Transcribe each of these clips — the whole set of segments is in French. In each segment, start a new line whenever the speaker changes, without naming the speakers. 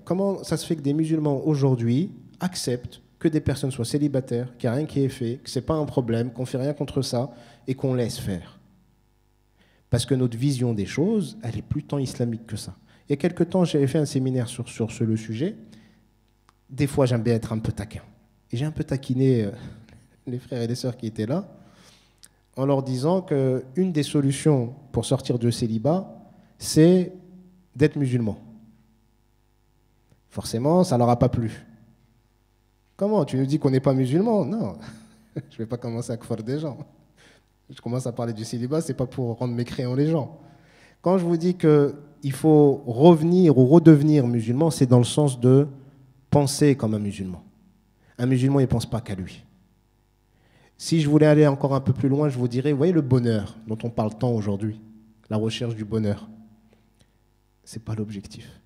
comment ça se fait que des musulmans aujourd'hui acceptent que des personnes soient célibataires, qu'il n'y a rien qui est fait, que ce n'est pas un problème, qu'on ne fait rien contre ça et qu'on laisse faire? Parce que notre vision des choses, elle est plus tant islamique que ça. Il y a quelque temps, j'avais fait un séminaire sur le sujet. Des fois, j'aime bien être un peu taquin. Et j'ai un peu taquiné les frères et les sœurs qui étaient là, en leur disant qu'une des solutions pour sortir du célibat, c'est d'être musulman. Forcément, ça ne leur a pas plu. Comment? Tu nous dis qu'on n'est pas musulman? Non, je ne vais pas commencer à kfar des gens. Je commence à parler du célibat, ce n'est pas pour rendre mécréants les gens. Quand je vous dis qu'il faut revenir ou redevenir musulman, c'est dans le sens de penser comme un musulman. Un musulman, il ne pense pas qu'à lui. Si je voulais aller encore un peu plus loin, je vous dirais, vous voyez le bonheur dont on parle tant aujourd'hui, la recherche du bonheur, ce n'est pas l'objectif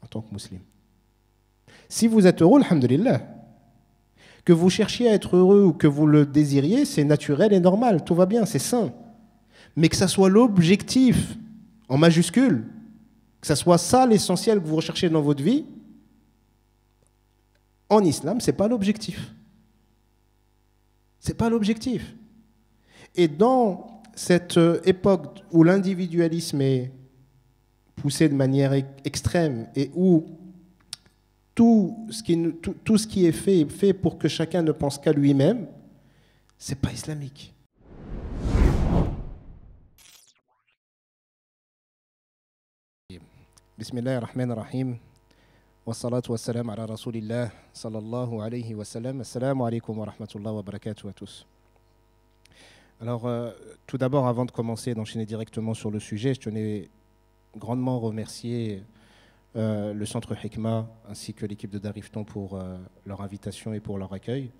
en tant que musulman. Si vous êtes heureux, alhamdulillah, que vous cherchiez à être heureux ou que vous le désiriez, c'est naturel et normal, tout va bien, c'est sain. Mais que ça soit l'objectif, en majuscule, que ça soit ça l'essentiel que vous recherchez dans votre vie, en islam, ce n'est pas l'objectif. Ce n'est pas l'objectif. Et dans cette époque où l'individualisme est poussé de manière extrême et où tout ce qui est fait pour que chacun ne pense qu'à lui-même, ce n'est pas islamique. Bismillahirrahmanirrahim. Wassalatu wassalam ala rasulillah sallallahu alayhi wa sallam. Assalamu alaikum wa rahmatullahi wa barakatuh à tous. Alors, tout d'abord, avant de commencer, d'enchaîner directement sur le sujet, je tenais grandement à remercier le Centre Hikma ainsi que l'équipe de Darifton pour leur invitation et pour leur accueil.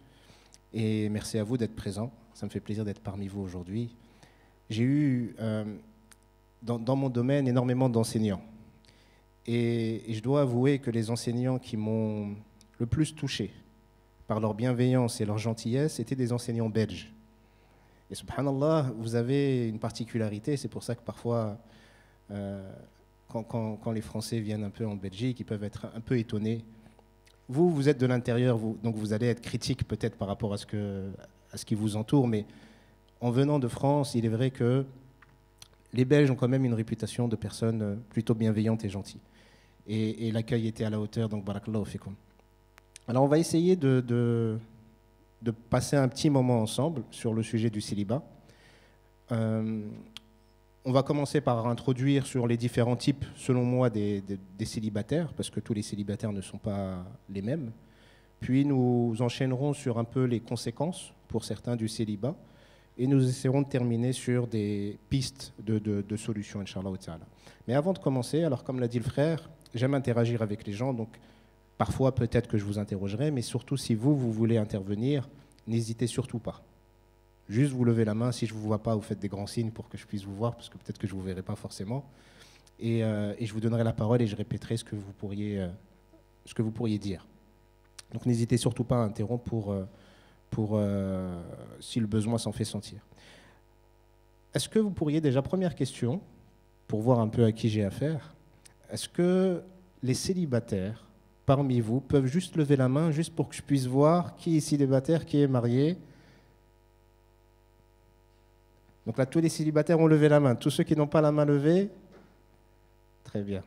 Et merci à vous d'être présents. Ça me fait plaisir d'être parmi vous aujourd'hui. J'ai eu, dans mon domaine, énormément d'enseignants. Et je dois avouer que les enseignants qui m'ont le plus touché par leur bienveillance et leur gentillesse étaient des enseignants belges. Et subhanallah, vous avez une particularité, c'est pour ça que parfois, quand les Français viennent un peu en Belgique, ils peuvent être un peu étonnés. Vous êtes de l'intérieur, donc vous allez être critique peut-être par rapport à ce qui vous entoure, mais en venant de France, il est vrai que les Belges ont quand même une réputation de personnes plutôt bienveillantes et gentilles. Et l'accueil était à la hauteur, donc barakallahu fikum. Alors on va essayer de passer un petit moment ensemble sur le sujet du célibat. On va commencer par introduire sur les différents types, selon moi, des célibataires, parce que tous les célibataires ne sont pas les mêmes. Puis nous enchaînerons sur un peu les conséquences, pour certains, du célibat. Et nous essaierons de terminer sur des pistes de solutions, Inch'Allah ta'ala. Mais avant de commencer, alors comme l'a dit le frère, j'aime interagir avec les gens, donc parfois peut-être que je vous interrogerai, mais surtout si vous voulez intervenir, n'hésitez surtout pas. Juste vous levez la main, si je ne vous vois pas, vous faites des grands signes pour que je puisse vous voir, parce que peut-être que je ne vous verrai pas forcément. Et je vous donnerai la parole et je répéterai ce que vous pourriez dire. Donc n'hésitez surtout pas à interrompre si le besoin s'en fait sentir. Est-ce que vous pourriez déjà, première question, pour voir un peu à qui j'ai affaire, est-ce que les célibataires parmi vous peuvent juste lever la main, juste pour que je puisse voir qui est célibataire, qui est marié? Donc là, tous les célibataires ont levé la main. Tous ceux qui n'ont pas la main levée? Très bien.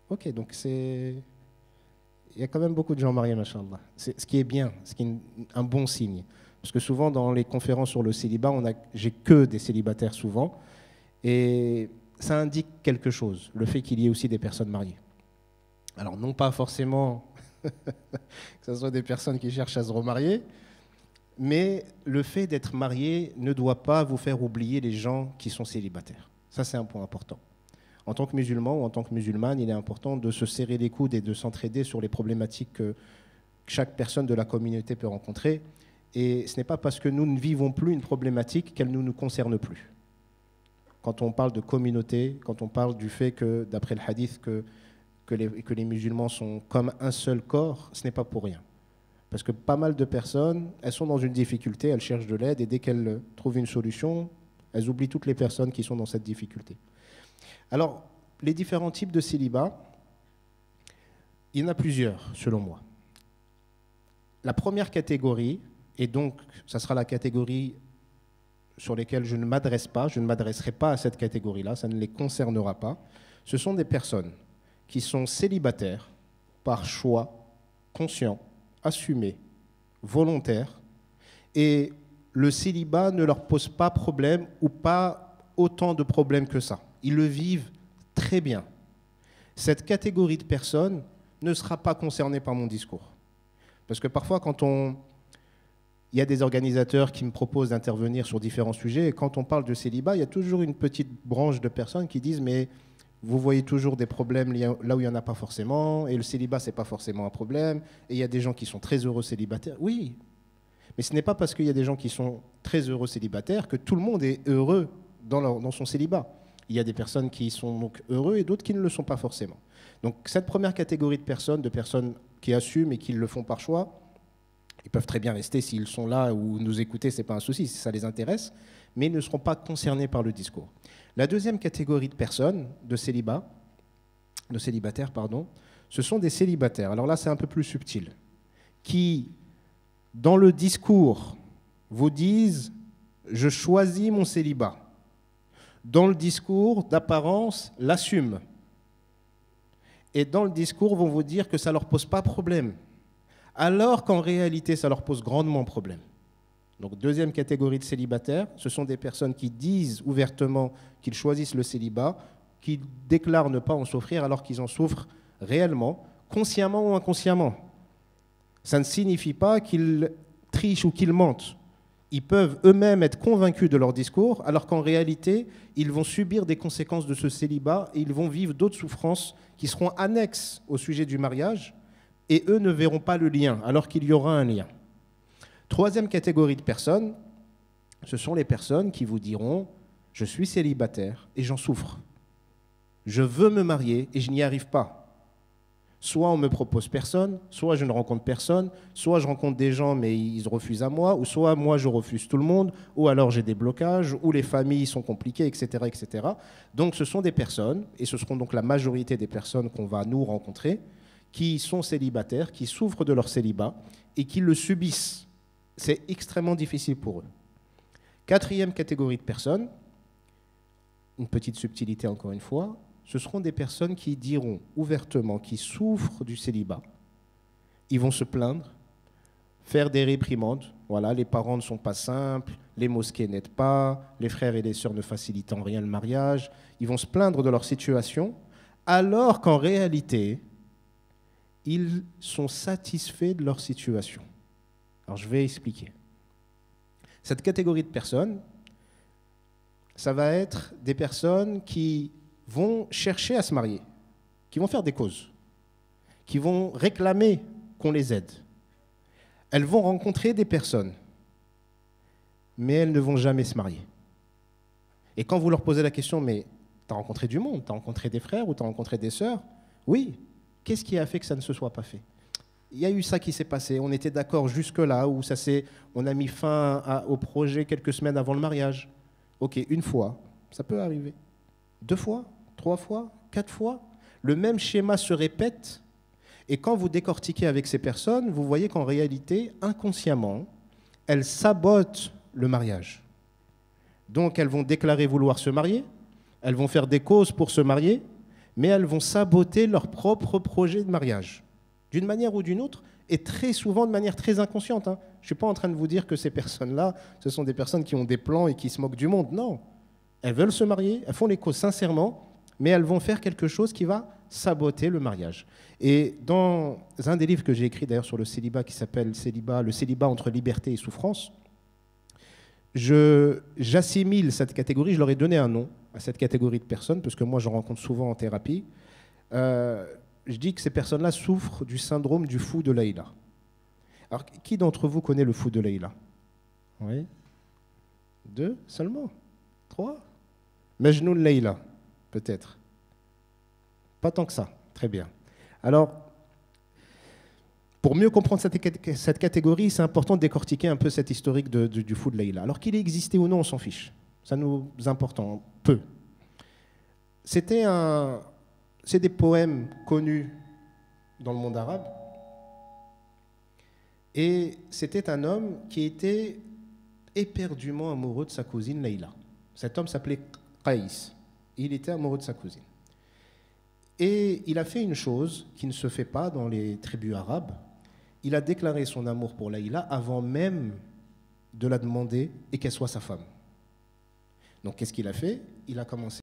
Ok, donc il y a quand même beaucoup de gens mariés, machallah. C'est ce qui est bien, ce qui est un bon signe. Parce que souvent, dans les conférences sur le célibat, j'ai que des célibataires souvent. Et ça indique quelque chose, le fait qu'il y ait aussi des personnes mariées. Alors, non pas forcément que ce soit des personnes qui cherchent à se remarier, mais le fait d'être marié ne doit pas vous faire oublier les gens qui sont célibataires. Ça, c'est un point important. En tant que musulman ou en tant que musulmane, il est important de se serrer les coudes et de s'entraider sur les problématiques que chaque personne de la communauté peut rencontrer. Et ce n'est pas parce que nous ne vivons plus une problématique qu'elle ne nous concerne plus. Quand on parle de communauté, quand on parle du fait que, d'après le hadith, que les musulmans sont comme un seul corps, ce n'est pas pour rien. Parce que pas mal de personnes, elles sont dans une difficulté, elles cherchent de l'aide, et dès qu'elles trouvent une solution, elles oublient toutes les personnes qui sont dans cette difficulté. Alors, les différents types de célibat, Il y en a plusieurs, selon moi. La première catégorie, et donc ça sera la catégorie sur laquelle je ne m'adresse pas, je ne m'adresserai pas à cette catégorie-là, ça ne les concernera pas, ce sont des personnes qui sont célibataires par choix, conscient, assumé, volontaire, et le célibat ne leur pose pas problème ou pas autant de problèmes que ça. Ils le vivent très bien. Cette catégorie de personnes ne sera pas concernée par mon discours. Parce que parfois, il y a des organisateurs qui me proposent d'intervenir sur différents sujets, et quand on parle de célibat, il y a toujours une petite branche de personnes qui disent « mais vous voyez toujours des problèmes là où il n'y en a pas forcément, et le célibat, ce n'est pas forcément un problème, et il y a des gens qui sont très heureux célibataires. » Oui, mais ce n'est pas parce qu'il y a des gens qui sont très heureux célibataires que tout le monde est heureux dans son célibat. Il y a des personnes qui sont donc heureux et d'autres qui ne le sont pas forcément. Donc cette première catégorie de personnes qui assument et qui le font par choix, ils peuvent très bien rester s'ils sont là ou nous écouter, ce n'est pas un souci, si ça les intéresse, mais ils ne seront pas concernés par le discours. La deuxième catégorie de personnes, de célibataires, ce sont des célibataires. Alors là, c'est un peu plus subtil, qui, dans le discours, vous disent « je choisis mon célibat ». Dans le discours, d'apparence, l'assument. Et dans le discours, vont vous dire que ça ne leur pose pas problème, alors qu'en réalité, ça leur pose grandement problème. Donc, deuxième catégorie de célibataires, ce sont des personnes qui disent ouvertement qu'ils choisissent le célibat, qui déclarent ne pas en souffrir alors qu'ils en souffrent réellement, consciemment ou inconsciemment. Ça ne signifie pas qu'ils trichent ou qu'ils mentent. Ils peuvent eux-mêmes être convaincus de leur discours, alors qu'en réalité, ils vont subir des conséquences de ce célibat et ils vont vivre d'autres souffrances qui seront annexes au sujet du mariage, et eux ne verront pas le lien, alors qu'il y aura un lien. Troisième catégorie de personnes, ce sont les personnes qui vous diront « je suis célibataire et j'en souffre. Je veux me marier et je n'y arrive pas. Soit on me propose personne, soit je ne rencontre personne, soit je rencontre des gens mais ils refusent à moi, ou soit moi je refuse tout le monde, ou alors j'ai des blocages, ou les familles sont compliquées, etc., etc. » Donc ce sont des personnes, et ce seront donc la majorité des personnes qu'on va nous rencontrer, qui sont célibataires, qui souffrent de leur célibat et qui le subissent. C'est extrêmement difficile pour eux. Quatrième catégorie de personnes, une petite subtilité encore une fois, ce seront des personnes qui diront ouvertement qu'ils souffrent du célibat. Ils vont se plaindre, faire des réprimandes. Voilà, les parents ne sont pas simples, les mosquées n'aident pas, les frères et les sœurs ne facilitent en rien le mariage. Ils vont se plaindre de leur situation, alors qu'en réalité, ils sont satisfaits de leur situation. Alors je vais expliquer. Cette catégorie de personnes, ça va être des personnes qui vont chercher à se marier, qui vont faire des causes, qui vont réclamer qu'on les aide. Elles vont rencontrer des personnes, mais elles ne vont jamais se marier. Et quand vous leur posez la question, mais t'as rencontré du monde, t'as rencontré des frères ou t'as rencontré des sœurs? Oui. Qu'est-ce qui a fait que ça ne se soit pas fait? Il y a eu ça qui s'est passé, on était d'accord jusque-là, où on a mis fin au projet quelques semaines avant le mariage. Ok, une fois, ça peut arriver. 2 fois, 3 fois, 4 fois, le même schéma se répète, et quand vous décortiquez avec ces personnes, vous voyez qu'en réalité, inconsciemment, elles sabotent le mariage. Donc elles vont déclarer vouloir se marier, elles vont faire des causes pour se marier, mais elles vont saboter leur propre projet de mariage, d'une manière ou d'une autre, et très souvent de manière très inconsciente. Je ne suis pas en train de vous dire que ces personnes-là, ce sont des personnes qui ont des plans et qui se moquent du monde. Non, elles veulent se marier, elles font les causes sincèrement, mais elles vont faire quelque chose qui va saboter le mariage. Et dans un des livres que j'ai écrit d'ailleurs sur le célibat, qui s'appelle « Le célibat entre liberté et souffrance », j'assimile cette catégorie, je leur ai donné un nom à cette catégorie de personnes, parce que moi j'en rencontre souvent en thérapie. Je dis que ces personnes-là souffrent du syndrome du fou de Leïla. Alors, qui d'entre vous connaît le fou de Leïla? Oui. 2 seulement? 3? Majnoun Leïla, peut-être. Pas tant que ça, très bien. Alors, pour mieux comprendre cette catégorie, c'est important de décortiquer un peu cette historique du fou de Leïla. Alors qu'il ait existé ou non, on s'en fiche. Ça nous importe peu. C'est des poèmes connus dans le monde arabe. Et c'était un homme qui était éperdument amoureux de sa cousine Leïla. Cet homme s'appelait Qaïs. Il était amoureux de sa cousine. Et il a fait une chose qui ne se fait pas dans les tribus arabes. Il a déclaré son amour pour Leïla avant même de la demander et qu'elle soit sa femme. Donc qu'est-ce qu'il a fait? Il a commencé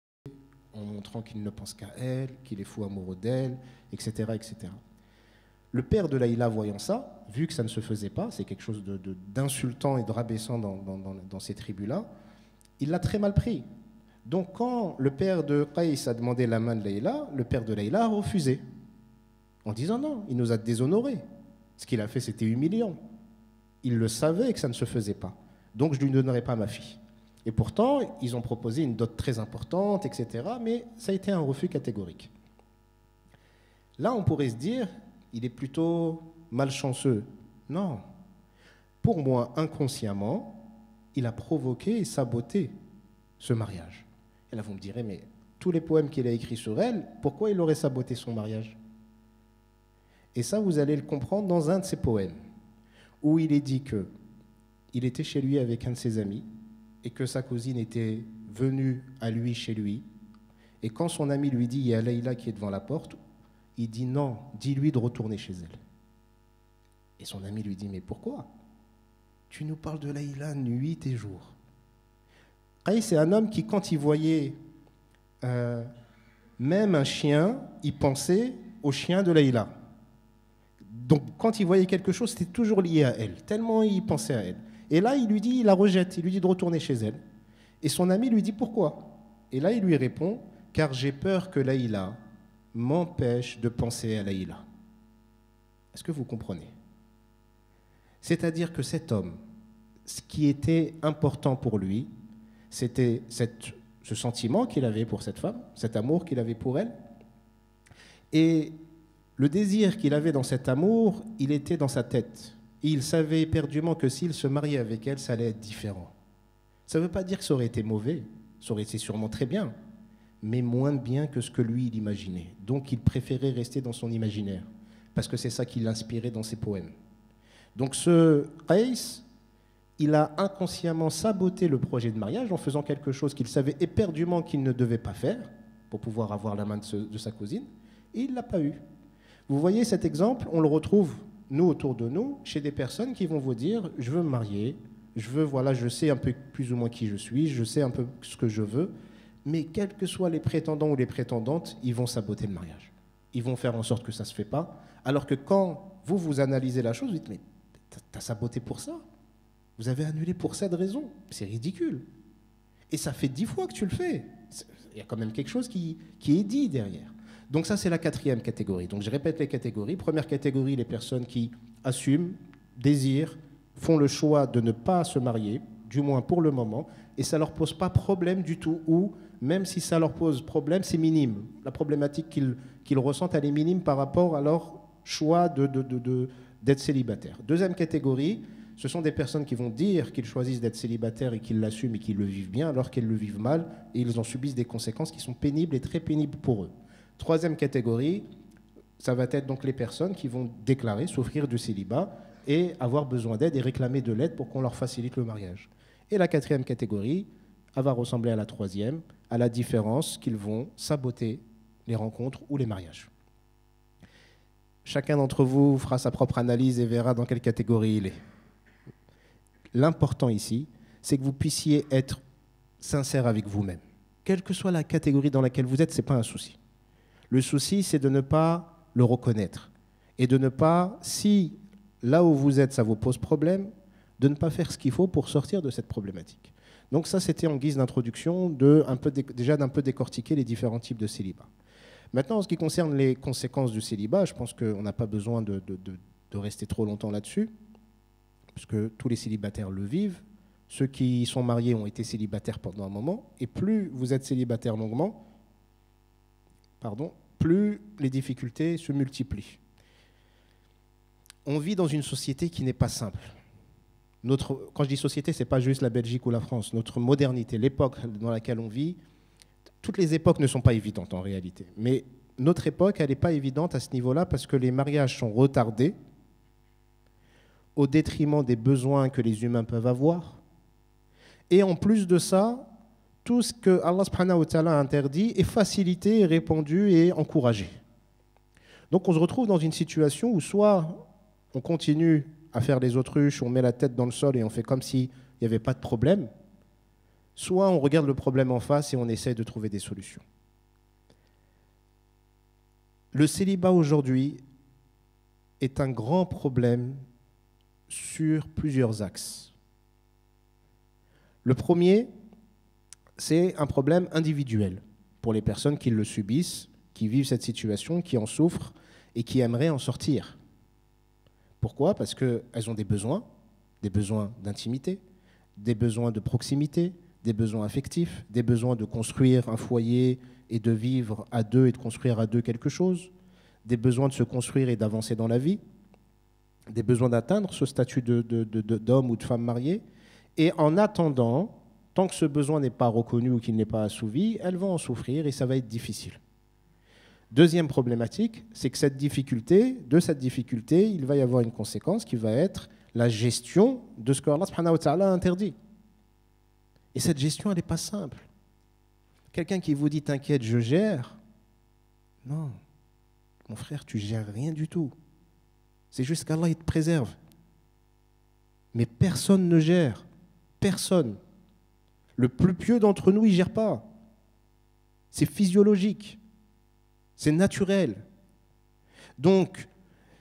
en montrant qu'il ne pense qu'à elle, qu'il est fou amoureux d'elle, etc., etc. Le père de Leïla, voyant ça, vu que ça ne se faisait pas, c'est quelque chose d'insultant et de rabaissant dans ces tribus-là, il l'a très mal pris. Donc quand le père de Qaïs a demandé la main de Leïla, le père de Leïla a refusé, en disant non, il nous a déshonorés. Ce qu'il a fait, c'était humiliant. Il le savait que ça ne se faisait pas. Donc je ne lui donnerai pas ma fille. Et pourtant, ils ont proposé une dot très importante, etc. Mais ça a été un refus catégorique. Là, on pourrait se dire, il est plutôt malchanceux. Non. Pour moi, inconsciemment, il a provoqué et saboté ce mariage. Et là, vous me direz, mais tous les poèmes qu'il a écrits sur elle, pourquoi il aurait saboté son mariage? Et ça, vous allez le comprendre dans un de ses poèmes, où il est dit qu'il était chez lui avec un de ses amis, et que sa cousine était venue à lui chez lui. Et quand son ami lui dit « il y a Leïla qui est devant la porte », il dit « non, dis-lui de retourner chez elle ». Et son ami lui dit « mais pourquoi? Tu nous parles de Leïla nuit et jour ». Qaïs, c'est un homme qui, quand il voyait même un chien, il pensait au chien de Leïla. Donc quand il voyait quelque chose, c'était toujours lié à elle, tellement il pensait à elle. Et là, il la rejette, il lui dit de retourner chez elle. Et son ami lui dit pourquoi? Et là, il lui répond, car j'ai peur que Leïla m'empêche de penser à Leïla. Est-ce que vous comprenez? C'est-à-dire que cet homme, ce qui était important pour lui, c'était ce sentiment qu'il avait pour cette femme, cet amour qu'il avait pour elle. Et le désir qu'il avait dans cet amour, il était dans sa tête. Et il savait éperdument que s'il se mariait avec elle, ça allait être différent. Ça ne veut pas dire que ça aurait été mauvais, ça aurait été sûrement très bien, mais moins bien que ce que lui, il imaginait. Donc il préférait rester dans son imaginaire, parce que c'est ça qui l'inspirait dans ses poèmes. Donc ce Qaïs, il a inconsciemment saboté le projet de mariage en faisant quelque chose qu'il savait éperdument qu'il ne devait pas faire, pour pouvoir avoir la main de sa cousine, et il ne l'a pas eu. Vous voyez cet exemple, on le retrouve nous, autour de nous, chez des personnes qui vont vous dire « je veux me marier, je sais un peu plus ou moins qui je suis, je sais un peu ce que je veux », mais quels que soient les prétendants ou les prétendantes, ils vont saboter le mariage. Ils vont faire en sorte que ça ne se fait pas, alors que quand vous analysez la chose, vous dites « mais t'as saboté pour ça, vous avez annulé pour cette raison, c'est ridicule. Et ça fait 10 fois que tu le fais. Il y a quand même quelque chose qui est dit derrière. » Donc ça, c'est la quatrième catégorie. Donc je répète les catégories. Première catégorie, les personnes qui assument, désirent, font le choix de ne pas se marier, du moins pour le moment, et ça ne leur pose pas problème du tout, ou même si ça leur pose problème, c'est minime. La problématique qu'ils ressentent, elle est minime par rapport à leur choix d'être célibataire. Deuxième catégorie, ce sont des personnes qui vont dire qu'ils choisissent d'être célibataires et qu'ils l'assument et qu'ils le vivent bien, alors qu'ils le vivent mal, et ils en subissent des conséquences qui sont pénibles et très pénibles pour eux. Troisième catégorie, ça va être donc les personnes qui vont déclarer souffrir du célibat et avoir besoin d'aide et réclamer de l'aide pour qu'on leur facilite le mariage. Et la quatrième catégorie, elle va ressembler à la troisième, à la différence qu'ils vont saboter les rencontres ou les mariages. Chacun d'entre vous fera sa propre analyse et verra dans quelle catégorie il est. L'important ici, c'est que vous puissiez être sincère avec vous-même. Quelle que soit la catégorie dans laquelle vous êtes, ce n'est pas un souci. Le souci, c'est de ne pas le reconnaître et de ne pas, si là où vous êtes, ça vous pose problème, de ne pas faire ce qu'il faut pour sortir de cette problématique. Donc ça, c'était en guise d'introduction déjà d'un peu décortiquer les différents types de célibat. Maintenant, en ce qui concerne les conséquences du célibat, je pense qu'on n'a pas besoin de rester trop longtemps là-dessus, puisque tous les célibataires le vivent. Ceux qui sont mariés ont été célibataires pendant un moment, et plus vous êtes célibataire longuement, plus les difficultés se multiplient. On vit dans une société qui n'est pas simple. Quand je dis société, ce n'est pas juste la Belgique ou la France. Notre modernité, l'époque dans laquelle on vit, toutes les époques ne sont pas évidentes en réalité. Mais notre époque, elle n'est pas évidente à ce niveau-là parce que les mariages sont retardés au détriment des besoins que les humains peuvent avoir. Et en plus de ça, tout ce que Allah subhanahu wa ta'ala a interdit est facilité, est répandu et encouragé. Donc on se retrouve dans une situation où soit on continue à faire les autruches, on met la tête dans le sol et on fait comme s'il n'y avait pas de problème, soit on regarde le problème en face et on essaie de trouver des solutions. Le célibat aujourd'hui est un grand problème sur plusieurs axes. Le premier, c'est un problème individuel pour les personnes qui le subissent, qui vivent cette situation, qui en souffrent et qui aimeraient en sortir. Pourquoi ? Parce qu'elles ont des besoins d'intimité, des besoins de proximité, des besoins affectifs, des besoins de construire un foyer et de vivre à deux et de construire à deux quelque chose, des besoins de se construire et d'avancer dans la vie, des besoins d'atteindre ce statut d'homme ou de femme mariée. Et en attendant, tant que ce besoin n'est pas reconnu ou qu'il n'est pas assouvi, elles vont en souffrir et ça va être difficile. Deuxième problématique, c'est que de cette difficulté, il va y avoir une conséquence qui va être la gestion de ce que Allah subhanahu wa ta'ala a interdit. Et cette gestion, elle n'est pas simple. Quelqu'un qui vous dit « t'inquiète, je gère », non, mon frère, tu gères rien du tout. C'est juste qu'Allah, il te préserve. Mais personne ne gère. Personne. Le plus pieux d'entre nous, il ne gère pas. C'est physiologique. C'est naturel. Donc,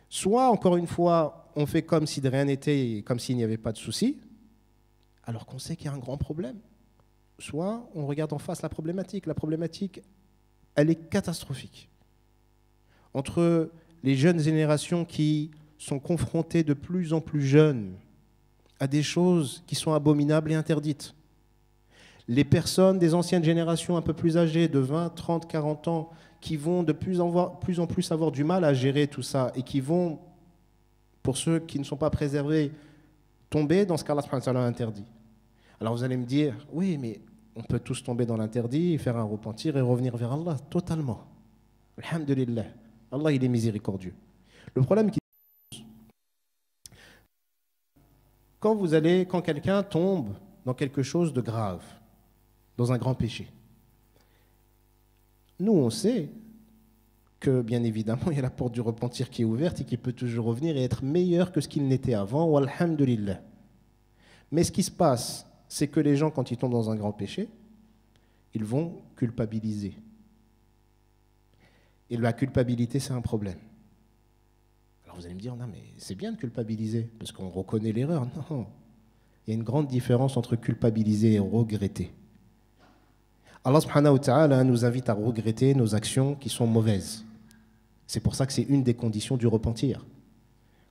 soit, encore une fois, on fait comme si de rien n'était et comme s'il n'y avait pas de souci, alors qu'on sait qu'il y a un grand problème. Soit, on regarde en face la problématique. La problématique, elle est catastrophique. Entre les jeunes générations qui sont confrontées de plus en plus jeunes à des choses qui sont abominables et interdites, les personnes des anciennes générations un peu plus âgées, de 20, 30, 40 ans, qui vont de plus en plus avoir du mal à gérer tout ça et qui vont, pour ceux qui ne sont pas préservés, tomber dans ce qu'Allah a interdit. Alors vous allez me dire, oui, mais on peut tous tomber dans l'interdit, faire un repentir et revenir vers Allah, totalement. Alhamdulillah. Allah, il est miséricordieux. Le problème, quand quelqu'un tombe dans quelque chose de grave, dans un grand péché, nous, on sait que, bien évidemment, il y a la porte du repentir qui est ouverte et qui peut toujours revenir et être meilleur que ce qu'il n'était avant, walhamdulillah. Mais ce qui se passe, c'est que les gens, quand ils tombent dans un grand péché, ils vont culpabiliser. Et la culpabilité, c'est un problème. Alors vous allez me dire, non, mais c'est bien de culpabiliser, parce qu'on reconnaît l'erreur. Non, il y a une grande différence entre culpabiliser et regretter. Allah subhanahu wa ta'ala nous invite à regretter nos actions qui sont mauvaises. C'est pour ça que c'est une des conditions du repentir.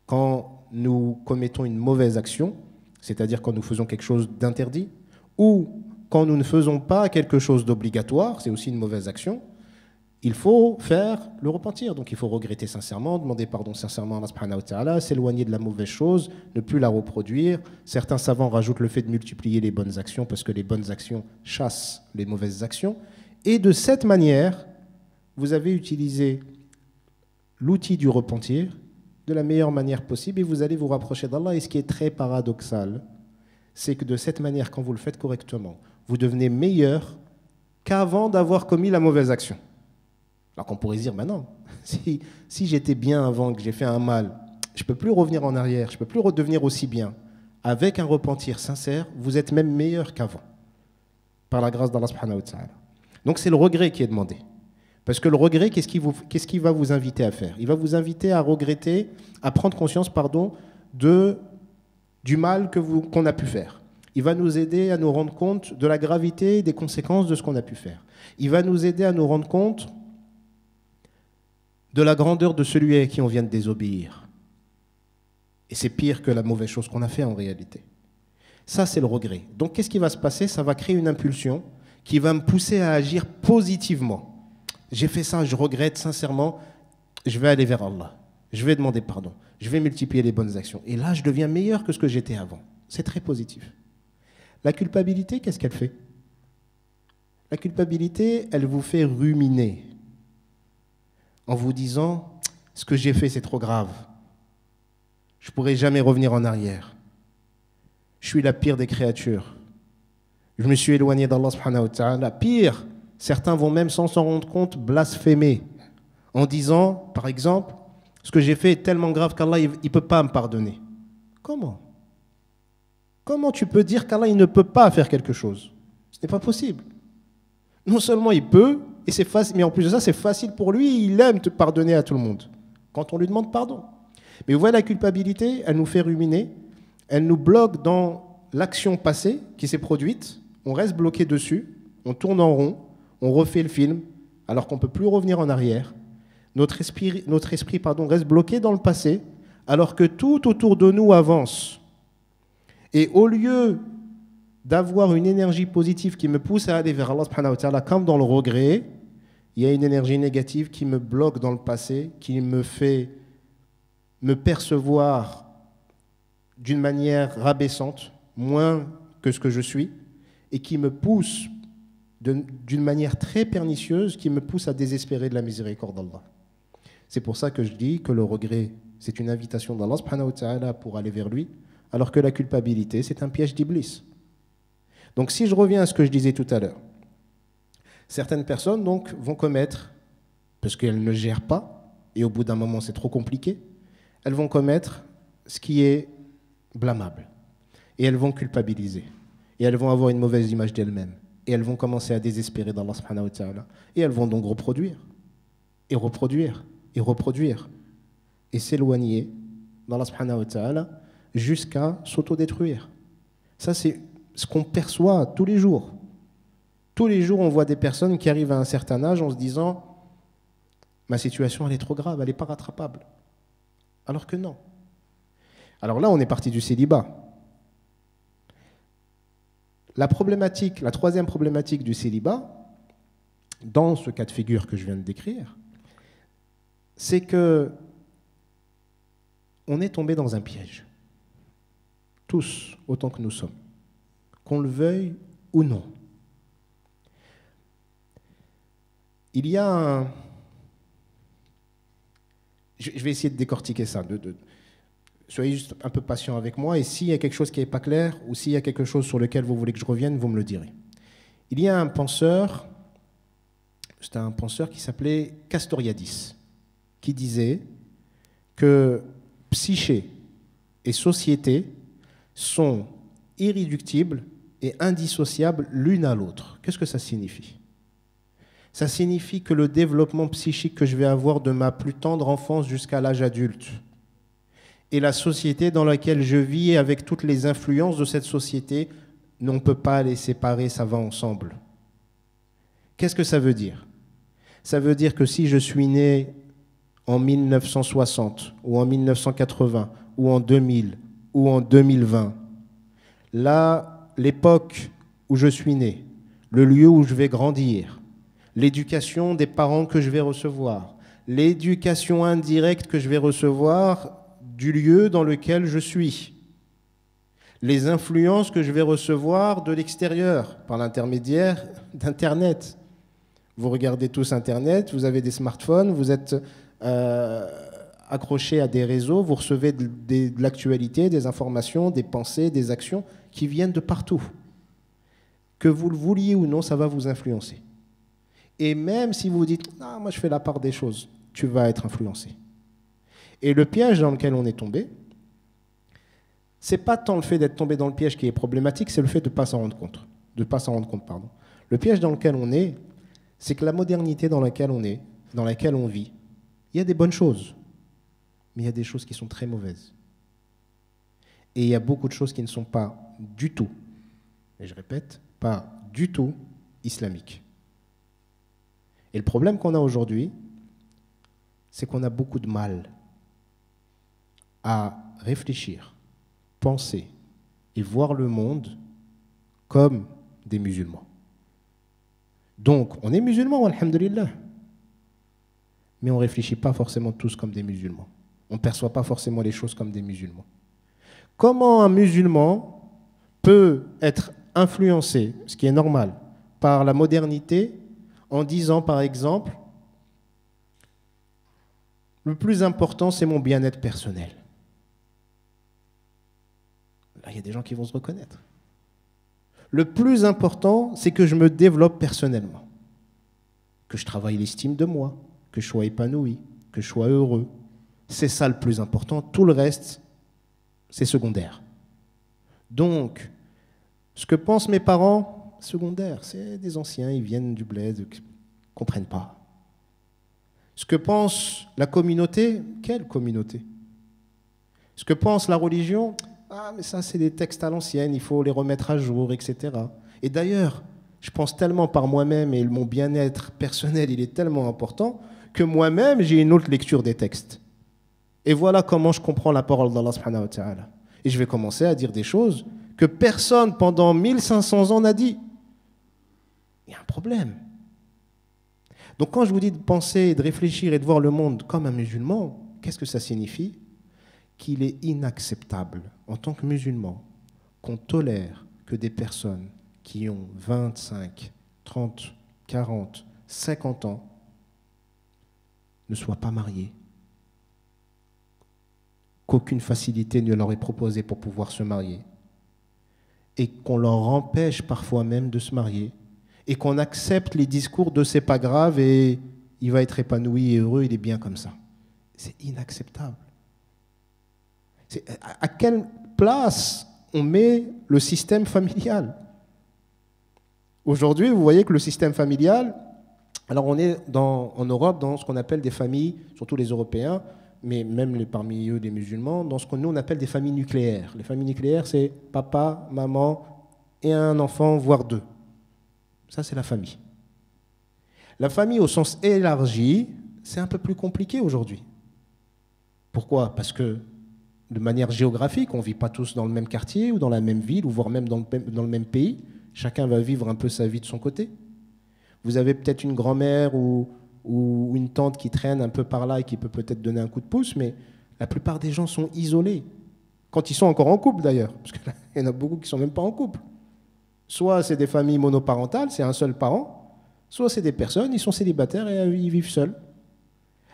Quand nous commettons une mauvaise action, c'est-à-dire quand nous faisons quelque chose d'interdit, ou quand nous ne faisons pas quelque chose d'obligatoire, c'est aussi une mauvaise action, il faut faire le repentir. Donc il faut regretter sincèrement, demander pardon sincèrement à Allah subhanahu wa ta'ala, s'éloigner de la mauvaise chose, ne plus la reproduire. Certains savants rajoutent le fait de multiplier les bonnes actions parce que les bonnes actions chassent les mauvaises actions. Et de cette manière, vous avez utilisé l'outil du repentir de la meilleure manière possible et vous allez vous rapprocher d'Allah. Et ce qui est très paradoxal, c'est que de cette manière, quand vous le faites correctement, vous devenez meilleur qu'avant d'avoir commis la mauvaise action. Alors qu'on pourrait se dire, ben non, si j'étais bien avant, que j'ai fait un mal, je ne peux plus revenir en arrière, je ne peux plus redevenir aussi bien. Avec un repentir sincère, vous êtes même meilleur qu'avant, par la grâce d'Allah subhanahu wa ta'ala. Donc c'est le regret qui est demandé. Parce que le regret, qu'est-ce qu'il va vous inviter à faire ? Il va vous inviter à regretter, à prendre conscience, du mal qu'on a pu faire. Il va nous aider à nous rendre compte de la gravité et des conséquences de ce qu'on a pu faire. Il va nous aider à nous rendre compte de la grandeur de celui à qui on vient de désobéir. Et c'est pire que la mauvaise chose qu'on a fait en réalité. Ça, c'est le regret. Donc, qu'est-ce qui va se passer ? Ça va créer une impulsion qui va me pousser à agir positivement. J'ai fait ça, je regrette sincèrement, je vais aller vers Allah. Je vais demander pardon. Je vais multiplier les bonnes actions. Et là, je deviens meilleur que ce que j'étais avant. C'est très positif. La culpabilité, qu'est-ce qu'elle fait ? La culpabilité, elle vous fait ruminer. en vous disant « ce que j'ai fait, c'est trop grave. Je ne pourrai jamais revenir en arrière. Je suis la pire des créatures. Je me suis éloigné d'Allah subhanahu wa ta'ala. Pire, certains vont même, sans s'en rendre compte, blasphémer en disant, par exemple, ce que j'ai fait est tellement grave qu'Allah il ne peut pas me pardonner. » Comment? Comment tu peux dire qu'Allah il ne peut pas faire quelque chose? Ce n'est pas possible. Non seulement il peut, et c'est facile, mais en plus de ça, c'est facile pour lui, il aime te pardonner à tout le monde, quand on lui demande pardon. Mais vous voyez, la culpabilité, elle nous fait ruminer, elle nous bloque dans l'action passée qui s'est produite, on reste bloqué dessus, on tourne en rond, on refait le film, alors qu'on ne peut plus revenir en arrière. Notre esprit reste bloqué dans le passé, alors que tout autour de nous avance. Et au lieu d'avoir une énergie positive qui me pousse à aller vers Allah subhanahu wa ta'ala, comme dans le regret, il y a une énergie négative qui me bloque dans le passé, qui me fait me percevoir d'une manière rabaissante, moins que ce que je suis, et qui me pousse d'une manière très pernicieuse, qui me pousse à désespérer de la miséricorde d'Allah. C'est pour ça que je dis que le regret, c'est une invitation d'Allah subhanahu wa ta'ala pour aller vers lui, alors que la culpabilité, c'est un piège d'Iblis. Donc si je reviens à ce que je disais tout à l'heure, certaines personnes donc vont commettre, parce qu'elles ne gèrent pas, et au bout d'un moment c'est trop compliqué, elles vont commettre ce qui est blâmable. Et elles vont culpabiliser. Et elles vont avoir une mauvaise image d'elles-mêmes. Et elles vont commencer à désespérer d'Allah subhanahu wa ta'ala. Et elles vont donc reproduire. Et reproduire. Et reproduire. Et s'éloigner d'Allah subhanahu wa ta'ala jusqu'à s'autodétruire. Ça, c'est ce qu'on perçoit tous les jours. Tous les jours, on voit des personnes qui arrivent à un certain âge en se disant « ma situation, elle est trop grave, elle n'est pas rattrapable ». Alors que non. Alors là, on est parti du célibat. La troisième problématique du célibat, dans ce cas de figure que je viens de décrire, c'est que on est tombé dans un piège. Tous, autant que nous sommes. Qu'on le veuille ou non. Il y a un... Je vais essayer de décortiquer ça. Soyez juste un peu patient avec moi, et s'il y a quelque chose qui n'est pas clair, ou s'il y a quelque chose sur lequel vous voulez que je revienne, vous me le direz. Il y a un penseur, c'était un penseur qui s'appelait Castoriadis, qui disait que psyché et société sont irréductibles et indissociables l'une à l'autre. Qu'est-ce que ça signifie? Ça signifie que le développement psychique que je vais avoir de ma plus tendre enfance jusqu'à l'âge adulte et la société dans laquelle je vis avec toutes les influences de cette société, on ne peut pas les séparer, ça va ensemble. Qu'est-ce que ça veut dire? Ça veut dire que si je suis né en 1960 ou en 1980 ou en 2000 ou en 2020, là, l'époque où je suis né, le lieu où je vais grandir, l'éducation des parents que je vais recevoir, l'éducation indirecte que je vais recevoir du lieu dans lequel je suis, les influences que je vais recevoir de l'extérieur par l'intermédiaire d'Internet. Vous regardez tous Internet, vous avez des smartphones, vous êtes accrochés à des réseaux, vous recevez de l'actualité, des informations, des pensées, des actions qui viennent de partout. Que vous le vouliez ou non, ça va vous influencer. Et même si vous dites « Ah, moi je fais la part des choses », tu vas être influencé. Et le piège dans lequel on est tombé, c'est pas tant le fait d'être tombé dans le piège qui est problématique, c'est le fait de ne pas s'en rendre compte. Pardon. Le piège dans lequel on est, c'est que la modernité dans laquelle on est, dans laquelle on vit, il y a des bonnes choses, mais il y a des choses qui sont très mauvaises. Et il y a beaucoup de choses qui ne sont pas du tout, et je répète, pas du tout islamiques. Et le problème qu'on a aujourd'hui, c'est qu'on a beaucoup de mal à réfléchir, penser et voir le monde comme des musulmans. Donc, on est musulmans, alhamdulillah, mais on ne réfléchit pas forcément tous comme des musulmans. On ne perçoit pas forcément les choses comme des musulmans. Comment un musulman peut être influencé, ce qui est normal, par la modernité en disant, par exemple, Le plus important, c'est mon bien-être personnel. Là, il y a des gens qui vont se reconnaître. Le plus important, c'est que je me développe personnellement. Que je travaille l'estime de moi, que je sois épanoui, que je sois heureux. C'est ça le plus important. Tout le reste, c'est secondaire. Donc, ce que pensent mes parents, secondaire, c'est des anciens, ils viennent du bled, ils ne comprennent pas. Ce que pense la communauté, quelle communauté? Ce que pense la religion, ah mais ça c'est des textes à l'ancienne, il faut les remettre à jour, etc. Et d'ailleurs, je pense tellement par moi-même et mon bien-être personnel, il est tellement important que moi-même j'ai une autre lecture des textes. Et voilà comment je comprends la parole d'Allah subhanahu wa ta'ala. Et je vais commencer à dire des choses que personne pendant 1500 ans n'a dit. Il y a un problème. Donc quand je vous dis de penser, de réfléchir et de voir le monde comme un musulman, qu'est-ce que ça signifie? Qu'il est inacceptable en tant que musulman qu'on tolère que des personnes qui ont 25, 30, 40, 50 ans ne soient pas mariées, qu'aucune facilité ne leur est proposée pour pouvoir se marier, et qu'on leur empêche parfois même de se marier, et qu'on accepte les discours de c'est pas grave et il va être épanoui et heureux, il est bien comme ça. C'est inacceptable. À quelle place on met le système familial? Aujourd'hui, vous voyez que le système familial, alors on est en Europe dans ce qu'on appelle des familles, surtout les Européens, mais même parmi eux des musulmans, dans ce que nous on appelle des familles nucléaires. Les familles nucléaires, c'est papa, maman et un enfant, voire deux. Ça, c'est la famille. La famille au sens élargi, c'est un peu plus compliqué aujourd'hui. Pourquoi? Parce que de manière géographique, on ne vit pas tous dans le même quartier ou dans la même ville, ou voire même dans le même pays. Chacun va vivre un peu sa vie de son côté. Vous avez peut-être une grand-mère ou une tante qui traîne un peu par là et qui peut peut-être donner un coup de pouce, mais la plupart des gens sont isolés. Quand ils sont encore en couple d'ailleurs, parce qu'il y en a beaucoup qui ne sont même pas en couple. Soit c'est des familles monoparentales, c'est un seul parent, soit c'est des personnes, ils sont célibataires et ils vivent seuls.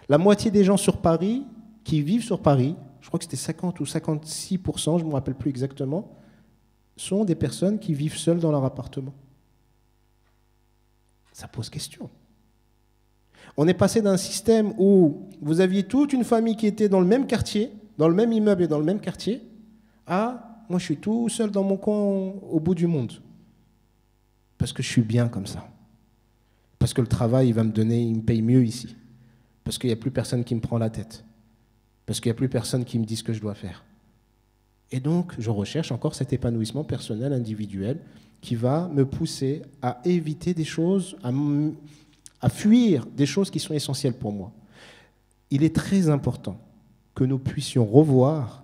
La moitié des gens sur Paris, qui vivent sur Paris, je crois que c'était 50 ou 56%, je ne me rappelle plus exactement, sont des personnes qui vivent seules dans leur appartement. Ça pose question. On est passé d'un système où vous aviez toute une famille qui était dans le même quartier, dans le même immeuble et dans le même quartier, à moi je suis tout seul dans mon coin au bout du monde. Parce que je suis bien comme ça. Parce que le travail, il me paye mieux ici. Parce qu'il n'y a plus personne qui me prend la tête. Parce qu'il n'y a plus personne qui me dit ce que je dois faire. Et donc, je recherche encore cet épanouissement personnel, individuel, qui va me pousser à éviter des choses, à fuir des choses qui sont essentielles pour moi. Il est très important que nous puissions revoir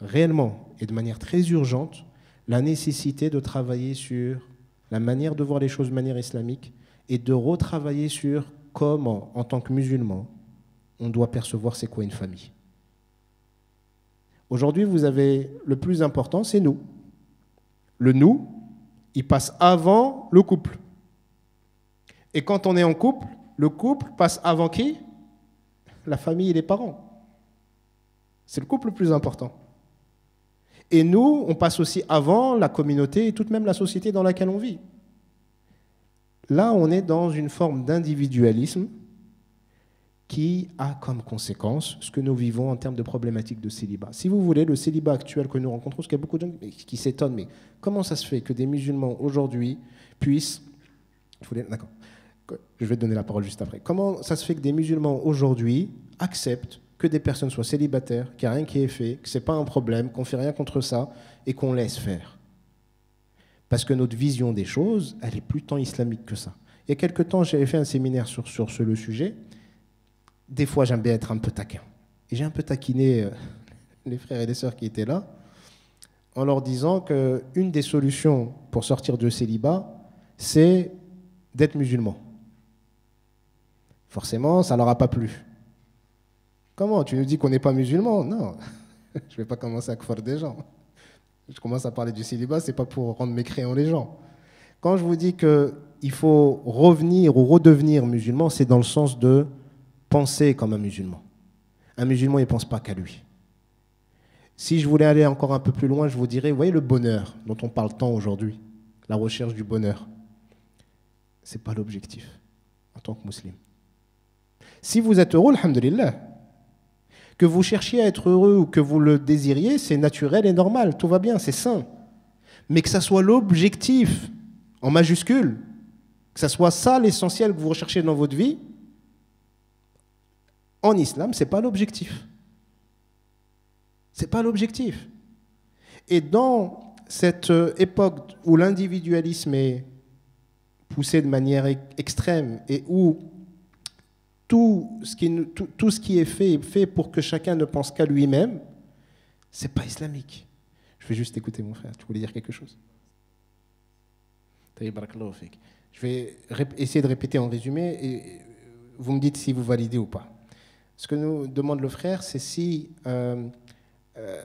réellement et de manière très urgente la nécessité de travailler sur la manière de voir les choses de manière islamique et de retravailler sur comment, en tant que musulman, on doit percevoir c'est quoi une famille. Aujourd'hui, vous avez le plus important, c'est nous. Le nous, il passe avant le couple. Et quand on est en couple, le couple passe avant qui? La famille et les parents. C'est le couple le plus important. Et nous, on passe aussi avant la communauté et toute même la société dans laquelle on vit. Là, on est dans une forme d'individualisme qui a comme conséquence ce que nous vivons en termes de problématiques de célibat. Si vous voulez, le célibat actuel que nous rencontrons, parce qu'il y a beaucoup de gens qui s'étonnent, mais comment ça se fait que des musulmans aujourd'hui puissent... D'accord, je vais te donner la parole juste après. Comment ça se fait que des musulmans aujourd'hui acceptent que des personnes soient célibataires, qu'il n'y a rien qui est fait, que ce n'est pas un problème, qu'on ne fait rien contre ça et qu'on laisse faire? Parce que notre vision des choses, elle est plus tant islamique que ça. Il y a quelque temps, j'avais fait un séminaire sur le sujet. Des fois, j'aime bien être un peu taquin. Et j'ai un peu taquiné les frères et les sœurs qui étaient là, en leur disant qu'une des solutions pour sortir de célibat, c'est d'être musulman. Forcément, ça ne leur a pas plu. Comment? Tu nous dis qu'on n'est pas musulman? Non, je ne vais pas commencer à croire des gens. Je commence à parler du célibat, ce n'est pas pour rendre mécréants les gens. Quand je vous dis qu'il faut revenir ou redevenir musulman, c'est dans le sens de penser comme un musulman. Un musulman, il ne pense pas qu'à lui. Si je voulais aller encore un peu plus loin, je vous dirais, vous voyez le bonheur dont on parle tant aujourd'hui, la recherche du bonheur, ce n'est pas l'objectif en tant que musulman. Si vous êtes heureux, alhamdulillah, que vous cherchiez à être heureux ou que vous le désiriez, c'est naturel et normal, tout va bien, c'est sain. Mais que ça soit l'objectif, en majuscule, que ça soit ça l'essentiel que vous recherchez dans votre vie, en islam, ce n'est pas l'objectif. Ce n'est pas l'objectif. Et dans cette époque où l'individualisme est poussé de manière extrême et où tout ce qui est fait pour que chacun ne pense qu'à lui-même, ce n'est pas islamique. Je vais juste écouter mon frère. Tu voulais dire quelque chose? Je vais essayer de répéter en résumé et vous me dites si vous validez ou pas. Ce que nous demande le frère, c'est si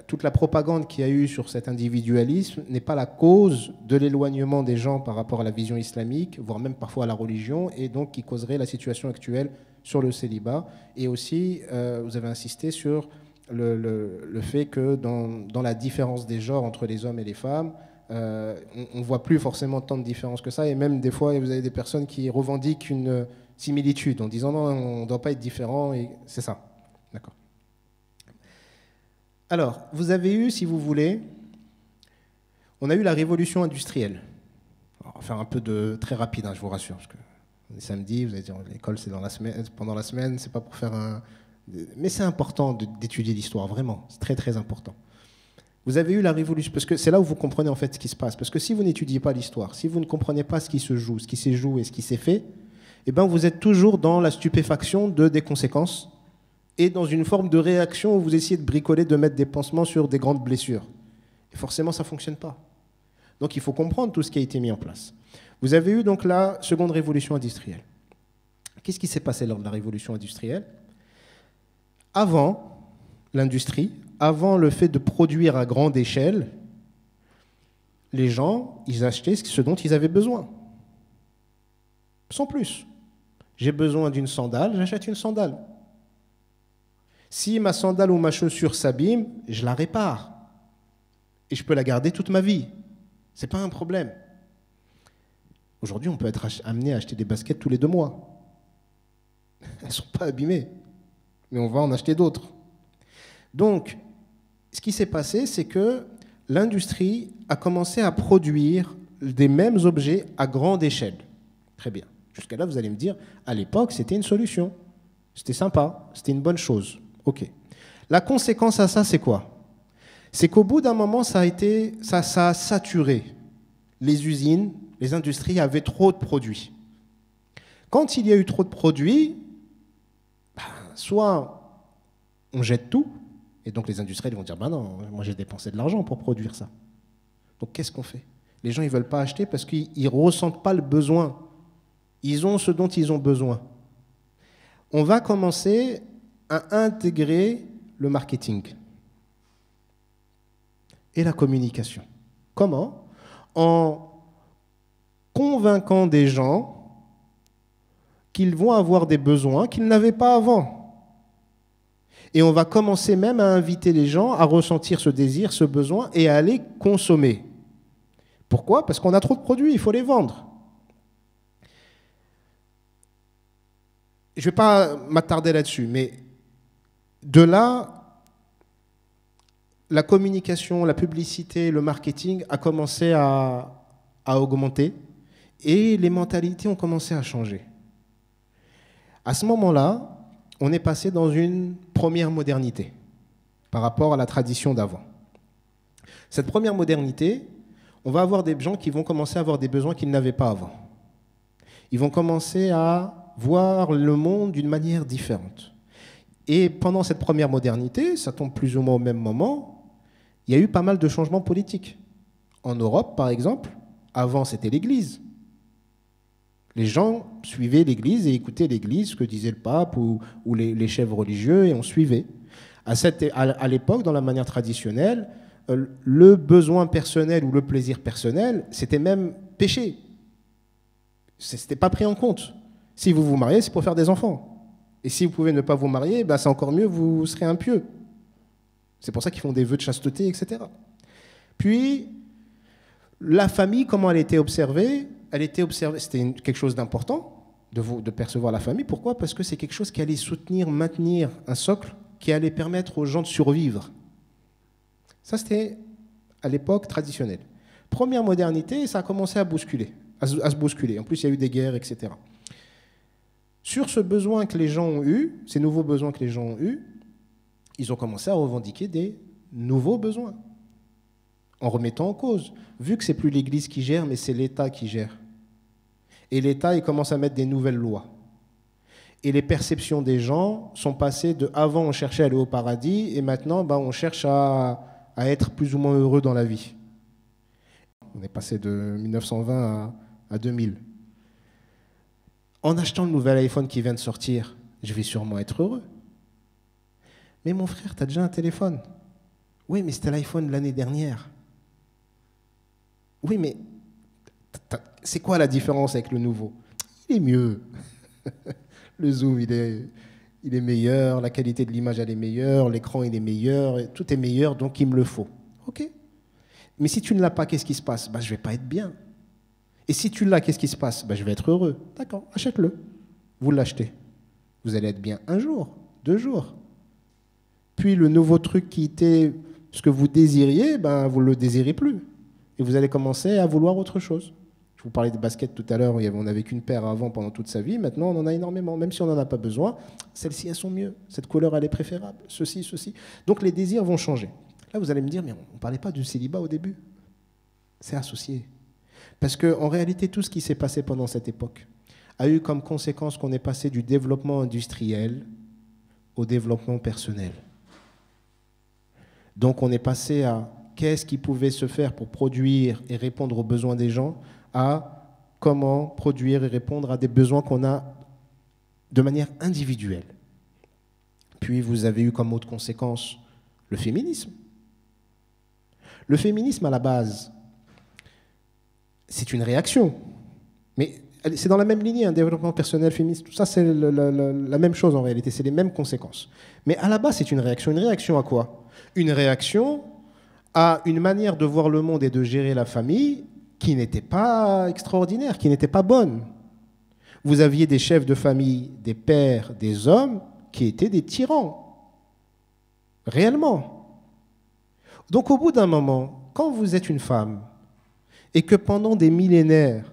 toute la propagande qu'il y a eu sur cet individualisme n'est pas la cause de l'éloignement des gens par rapport à la vision islamique, voire même parfois à la religion, et donc qui causerait la situation actuelle sur le célibat. Et aussi, vous avez insisté sur le fait que dans la différence des genres entre les hommes et les femmes, on ne voit plus forcément tant de différences que ça, et même des fois, vous avez des personnes qui revendiquent une similitude en disant non, on ne doit pas être différent, et c'est ça. D'accord. Alors, vous avez eu, si vous voulez, on a eu la révolution industrielle. Alors, on va faire un peu de très rapide, hein, je vous rassure, parce que on est samedi, vous allez dire l'école c'est pendant la semaine, c'est pas pour faire un. Mais c'est important d'étudier l'histoire, vraiment, c'est très très important. Vous avez eu la révolution, parce que c'est là où vous comprenez en fait ce qui se passe. Parce que si vous n'étudiez pas l'histoire, si vous ne comprenez pas ce qui se joue, ce qui s'est joué et ce qui s'est fait, eh ben vous êtes toujours dans la stupéfaction des conséquences et dans une forme de réaction où vous essayez de bricoler, de mettre des pansements sur des grandes blessures. Et forcément, ça ne fonctionne pas. Donc il faut comprendre tout ce qui a été mis en place. Vous avez eu donc la seconde révolution industrielle. Qu'est-ce qui s'est passé lors de la révolution industrielle? Avant l'industrie, avant le fait de produire à grande échelle, les gens, ils achetaient ce dont ils avaient besoin. Sans plus. J'ai besoin d'une sandale, j'achète une sandale. Si ma sandale ou ma chaussure s'abîme, je la répare. Et je peux la garder toute ma vie. Ce n'est pas un problème. Aujourd'hui, on peut être amené à acheter des baskets tous les 2 mois. Elles ne sont pas abîmées. Mais on va en acheter d'autres. Donc, ce qui s'est passé, c'est que l'industrie a commencé à produire des mêmes objets à grande échelle. Très bien. Jusqu'à là, vous allez me dire, à l'époque, c'était une solution. C'était sympa, c'était une bonne chose. OK. La conséquence à ça, c'est quoi? C'est qu'au bout d'un moment, ça a saturé. Les usines, les industries avaient trop de produits. Quand il y a eu trop de produits, soit on jette tout, et donc les industriels vont dire, non, moi j'ai dépensé de l'argent pour produire ça. Donc qu'est-ce qu'on fait? Les gens, ils ne veulent pas acheter parce qu'ils ne ressentent pas le besoin. Ils ont ce dont ils ont besoin. On va commencer à intégrer le marketing et la communication. Comment? En convainquant des gens qu'ils vont avoir des besoins qu'ils n'avaient pas avant. Et on va commencer même à inviter les gens à ressentir ce désir, ce besoin et à aller consommer. Pourquoi? Parce qu'on a trop de produits, il faut les vendre. Je ne vais pas m'attarder là-dessus, mais de là, la communication, la publicité, le marketing a commencé à augmenter et les mentalités ont commencé à changer. À ce moment-là, on est passé dans une première modernité par rapport à la tradition d'avant. Cette première modernité, on va avoir des gens qui vont commencer à avoir des besoins qu'ils n'avaient pas avant. Ils vont commencer à voir le monde d'une manière différente. Et pendant cette première modernité, ça tombe plus ou moins au même moment, il y a eu pas mal de changements politiques. En Europe, par exemple, avant c'était l'Église. Les gens suivaient l'Église et écoutaient l'Église, ce que disait le pape ou les chefs religieux, et on suivait. À l'époque, dans la manière traditionnelle, le besoin personnel ou le plaisir personnel, c'était même péché. Ce n'était pas pris en compte. Si vous vous mariez, c'est pour faire des enfants. Et si vous pouvez ne pas vous marier, ben c'est encore mieux, vous serez impieux. C'est pour ça qu'ils font des vœux de chasteté, etc. Puis, la famille, comment elle était observée? Elle était observée, c'était quelque chose d'important de percevoir la famille. Pourquoi? Parce que c'est quelque chose qui allait soutenir, maintenir un socle qui allait permettre aux gens de survivre. Ça, c'était à l'époque traditionnelle. Première modernité, ça a commencé à bousculer, à se bousculer. En plus, il y a eu des guerres, etc. Sur ce besoin que les gens ont eu, ces nouveaux besoins que les gens ont eus, ils ont commencé à revendiquer des nouveaux besoins, en remettant en cause. Vu que ce n'est plus l'Église qui gère, mais c'est l'État qui gère. Et l'État, il commence à mettre des nouvelles lois. Et les perceptions des gens sont passées de avant, on cherchait à aller au paradis, et maintenant, on cherche à être plus ou moins heureux dans la vie. On est passé de 1920 à 2000. En achetant le nouvel iPhone qui vient de sortir, je vais sûrement être heureux. Mais mon frère, tu as déjà un téléphone? Oui, mais c'était l'iPhone de l'année dernière. Oui, mais c'est quoi la différence avec le nouveau? Il est mieux. Le zoom, il est meilleur, la qualité de l'image, elle est meilleure, l'écran, il est meilleur, tout est meilleur, donc il me le faut. OK. Mais si tu ne l'as pas, qu'est-ce qui se passe? Je ne vais pas être bien. Et si tu l'as, qu'est-ce qui se passe? Je vais être heureux. D'accord, achète-le. Vous l'achetez. Vous allez être bien un jour, 2 jours. Puis le nouveau truc qui était ce que vous désiriez, vous ne le désirez plus. Et vous allez commencer à vouloir autre chose. Je vous parlais de basket tout à l'heure, on n'avait qu'une paire avant pendant toute sa vie. Maintenant, on en a énormément. Même si on n'en a pas besoin, celles-ci, elles sont mieux. Cette couleur, elle est préférable. Ceci, ceci. Donc les désirs vont changer. Là, vous allez me dire, mais on ne parlait pas du célibat au début. C'est associé. Parce qu'en réalité, tout ce qui s'est passé pendant cette époque a eu comme conséquence qu'on est passé du développement industriel au développement personnel. Donc on est passé à qu'est-ce qui pouvait se faire pour produire et répondre aux besoins des gens, à comment produire et répondre à des besoins qu'on a de manière individuelle. Puis vous avez eu comme autre conséquence le féminisme. Le féminisme, à la base, c'est une réaction. Mais c'est dans la même lignée, un développement personnel, féministe, tout ça, c'est la même chose en réalité, c'est les mêmes conséquences. Mais à la base, c'est une réaction. Une réaction à quoi? Une réaction à une manière de voir le monde et de gérer la famille qui n'était pas extraordinaire, qui n'était pas bonne. Vous aviez des chefs de famille, des pères, des hommes qui étaient des tyrans. Réellement. Donc au bout d'un moment, quand vous êtes une femme et que pendant des millénaires,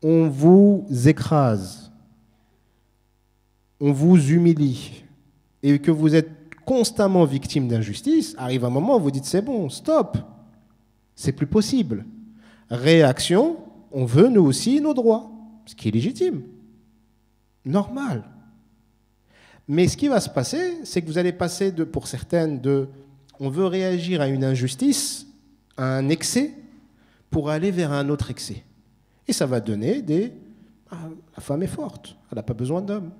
on vous écrase, on vous humilie et que vous êtes constamment victime d'injustice, arrive un moment où vous dites c'est bon, stop, c'est plus possible. Réaction, on veut nous aussi nos droits, ce qui est légitime, normal. Mais ce qui va se passer, c'est que vous allez passer pour certaines on veut réagir à une injustice, à un excès, pour aller vers un autre excès. Et ça va donner la femme est forte, elle n'a pas besoin d'homme.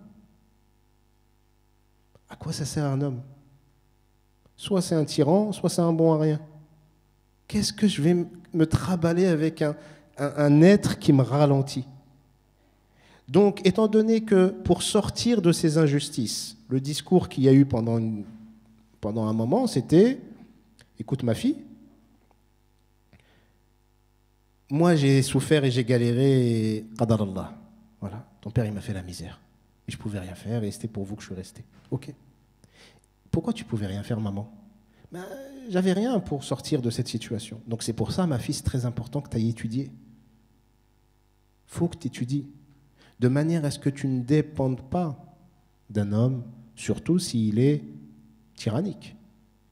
À quoi ça sert un homme? Soit c'est un tyran, soit c'est un bon à rien. Qu'est-ce que je vais me traballer avec un être qui me ralentit? Donc, étant donné que pour sortir de ces injustices, le discours qu'il y a eu pendant un moment, c'était « Écoute ma fille, moi j'ai souffert et j'ai galéré, qadar Allah. Voilà, ton père il m'a fait la misère. Et je ne pouvais rien faire et c'était pour vous que je suis resté. Ok. Pourquoi tu ne pouvais rien faire, maman? J'avais rien pour sortir de cette situation. Donc c'est pour ça, ma fille, c'est très important que tu ailles étudier. Il faut que tu étudies. De manière à ce que tu ne dépendes pas d'un homme, surtout s'il est tyrannique,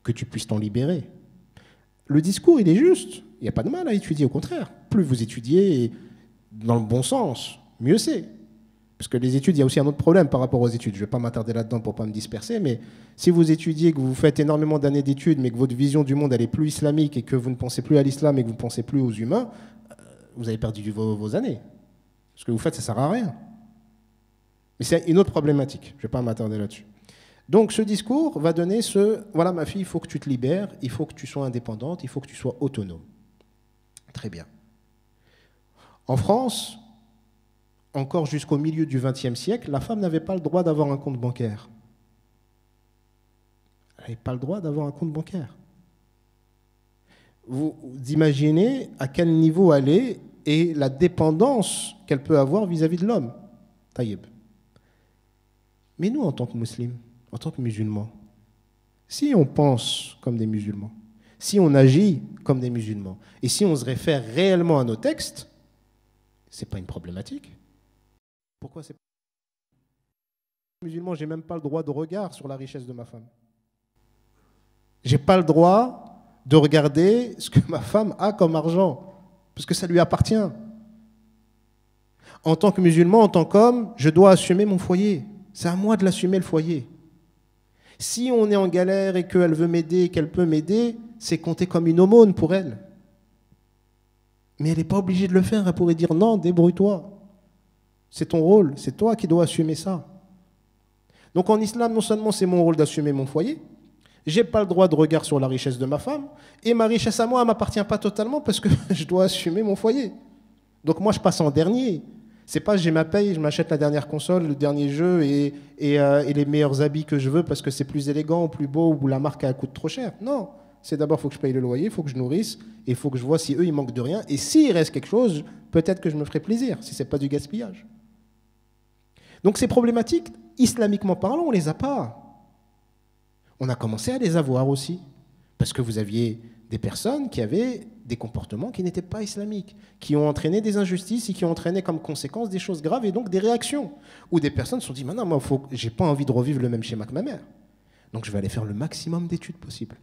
que tu puisses t'en libérer. Le discours, il est juste. Il n'y a pas de mal à étudier, au contraire. Plus vous étudiez dans le bon sens, mieux c'est. Parce que les études, il y a aussi un autre problème par rapport aux études. Je ne vais pas m'attarder là-dedans pour ne pas me disperser, mais si vous étudiez, que vous faites énormément d'années d'études, mais que votre vision du monde elle est plus islamique et que vous ne pensez plus à l'islam et que vous ne pensez plus aux humains, vous avez perdu vos années. Ce que vous faites, ça ne sert à rien. Mais c'est une autre problématique. Je ne vais pas m'attarder là-dessus. Donc ce discours va donner voilà ma fille, il faut que tu te libères, il faut que tu sois indépendante, il faut que tu sois autonome. Très bien. En France, encore jusqu'au milieu du XXe siècle, la femme n'avait pas le droit d'avoir un compte bancaire. Elle n'avait pas le droit d'avoir un compte bancaire. Vous imaginez à quel niveau elle est et la dépendance qu'elle peut avoir vis-à-vis de l'homme. Taïeb. Mais nous, en tant que musulmans, en tant que musulmans, si on pense comme des musulmans, si on agit comme des musulmans, et si on se réfère réellement à nos textes, ce n'est pas une problématique. Pourquoi c'est pas musulman, j'ai même pas le droit de regard sur la richesse de ma femme. J'ai pas le droit de regarder ce que ma femme a comme argent, parce que ça lui appartient. En tant que musulman, en tant qu'homme, je dois assumer mon foyer. C'est à moi de l'assumer, le foyer. Si on est en galère et qu'elle veut m'aider, qu'elle peut m'aider, c'est compté comme une aumône pour elle. Mais elle n'est pas obligée de le faire. Elle pourrait dire non, débrouille-toi. C'est ton rôle, c'est toi qui dois assumer ça. Donc en islam, non seulement c'est mon rôle d'assumer mon foyer, je n'ai pas le droit de regard sur la richesse de ma femme, et ma richesse à moi ne m'appartient pas totalement parce que je dois assumer mon foyer. Donc moi, je passe en dernier. C'est pas j'ai ma paye, je m'achète la dernière console, le dernier jeu et les meilleurs habits que je veux parce que c'est plus élégant ou plus beau ou la marque elle coûte trop cher. Non, c'est d'abord il faut que je paye le loyer, il faut que je nourrisse et il faut que je vois si eux ils manquent de rien et s'il reste quelque chose, peut-être que je me ferai plaisir si c'est pas du gaspillage. Donc ces problématiques, islamiquement parlant, on les a pas. On a commencé à les avoir aussi parce que vous aviez des personnes qui avaient des comportements qui n'étaient pas islamiques, qui ont entraîné des injustices et qui ont entraîné comme conséquence des choses graves et donc des réactions. Ou des personnes se sont dit, maintenant, moi, j'ai pas envie de revivre le même schéma que ma mère. Donc je vais aller faire le maximum d'études possibles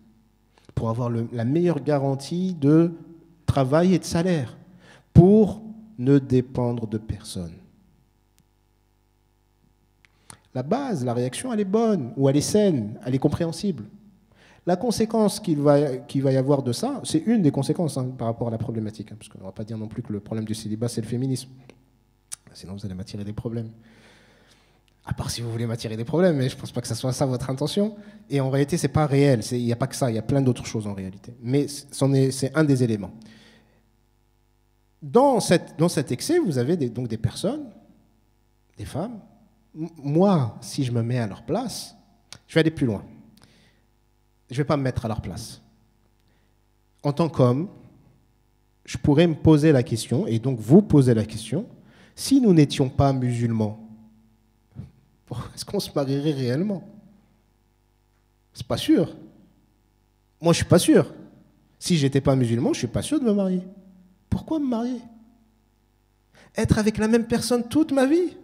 pour avoir la meilleure garantie de travail et de salaire, pour ne dépendre de personne. La base, la réaction, elle est bonne, ou elle est saine, elle est compréhensible. La conséquence qu'il va y avoir de ça, c'est une des conséquences par rapport à la problématique, parce qu'on ne va pas dire non plus que le problème du célibat, c'est le féminisme. Sinon, vous allez m'attirer des problèmes. À part si vous voulez m'attirer des problèmes, mais je ne pense pas que ce soit ça votre intention. Et en réalité, ce n'est pas réel. Il n'y a pas que ça, il y a plein d'autres choses en réalité. Mais c'est un des éléments. Dans cet excès, vous avez donc des personnes, des femmes. Moi, si je me mets à leur place, je vais aller plus loin. Je ne vais pas me mettre à leur place. En tant qu'homme, je pourrais me poser la question, et donc vous poser la question, si nous n'étions pas musulmans, est-ce qu'on se marierait réellement? C'est pas sûr. Moi, je suis pas sûr. Si j'étais pas musulman, je suis pas sûr de me marier. Pourquoi me marier? Être avec la même personne toute ma vie?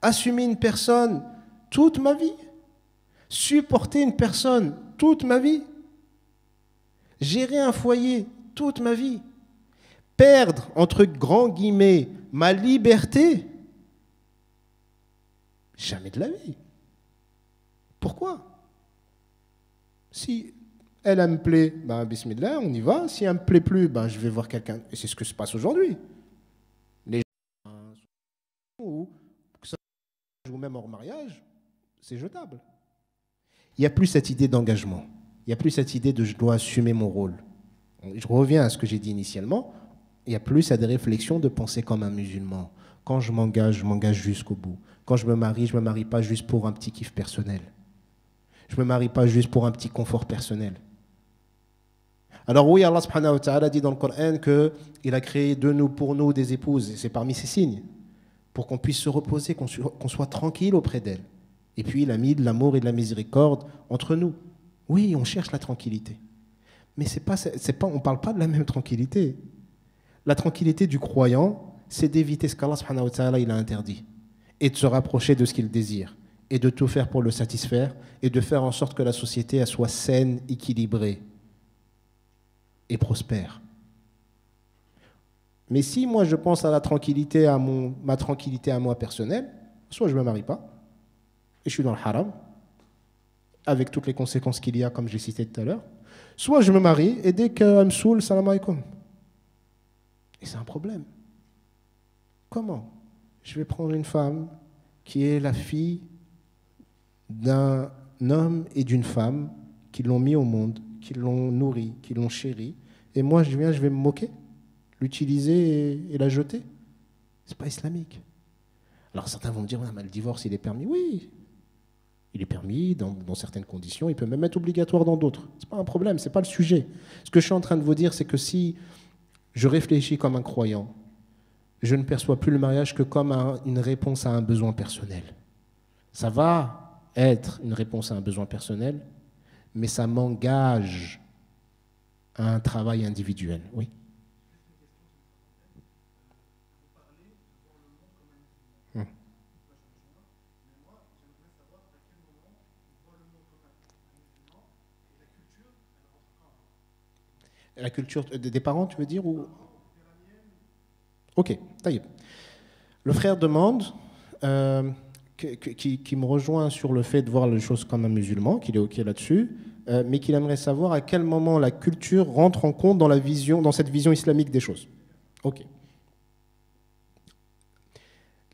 Assumer une personne toute ma vie? Supporter une personne toute ma vie? Gérer un foyer toute ma vie? Perdre, entre grands guillemets, ma liberté? Jamais de la vie. Pourquoi? Si elle me plaît, ben, bismillah, on y va. Si elle ne me plaît plus, ben, je vais voir quelqu'un. Et c'est ce que se passe aujourd'hui. Les gens, ou que ça ou même hors mariage, c'est jetable. Il n'y a plus cette idée d'engagement. Il n'y a plus cette idée de je dois assumer mon rôle. Je reviens à ce que j'ai dit initialement. Il n'y a plus cette réflexion de penser comme un musulman. Quand je m'engage jusqu'au bout. Quand je me marie pas juste pour un petit kiff personnel. Je me marie pas juste pour un petit confort personnel. Alors oui, Allah subhanahu wa ta'ala dit dans le Coran qu'il a créé pour nous des épouses, et c'est parmi ces signes, pour qu'on puisse se reposer, qu'on soit tranquille auprès d'elles. Et puis il a mis de l'amour et de la miséricorde entre nous. Oui, on cherche la tranquillité. Mais on ne parle pas de la même tranquillité. La tranquillité du croyant, c'est d'éviter ce qu'Allah subhanahu wa ta'ala il a interdit, et de se rapprocher de ce qu'il désire, et de tout faire pour le satisfaire, et de faire en sorte que la société elle soit saine, équilibrée et prospère. Mais si moi je pense à la tranquillité, ma tranquillité à moi personnelle, soit je ne me marie pas, et je suis dans le haram, avec toutes les conséquences qu'il y a, comme j'ai cité tout à l'heure, soit je me marie, et dès qu'elle me saoule, salam alaikum. Et c'est un problème. Comment? Je vais prendre une femme qui est la fille d'un homme et d'une femme qui l'ont mis au monde, qui l'ont nourri, qui l'ont chéri, et moi je vais me moquer, l'utiliser et la jeter. C'est pas islamique. Alors certains vont me dire, ouais, mais le divorce, il est permis. Oui, il est permis dans certaines conditions, il peut même être obligatoire dans d'autres. Ce n'est pas un problème, ce n'est pas le sujet. Ce que je suis en train de vous dire, c'est que si je réfléchis comme un croyant, je ne perçois plus le mariage que comme une réponse à un besoin personnel. Ça va être une réponse à un besoin personnel, mais ça m'engage à un travail individuel. Oui. La culture des parents, tu veux dire ou... Ok, taillé. Le frère demande, qui me rejoint sur le fait de voir les choses comme un musulman, qu'il est ok là-dessus, mais qu'il aimerait savoir à quel moment la culture rentre en compte dans la vision, dans cette vision islamique des choses. Ok.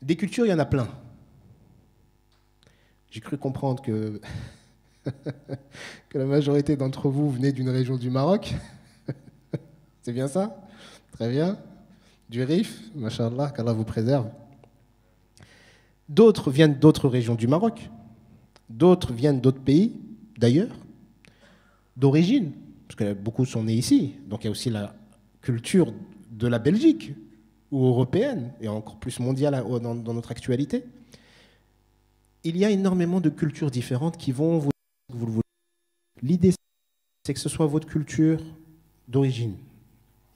Des cultures, il y en a plein. J'ai cru comprendre que, que la majorité d'entre vous venait d'une région du Maroc. C'est bien ça? Très bien. Du Rif, machallah, qu'Allah vous préserve. D'autres viennent d'autres régions du Maroc. D'autres viennent d'autres pays, d'ailleurs, d'origine, parce que beaucoup sont nés ici. Donc il y a aussi la culture de la Belgique, ou européenne, et encore plus mondiale dans notre actualité. Il y a énormément de cultures différentes qui vont vous le voulez. L'idée, c'est que ce soit votre culture d'origine,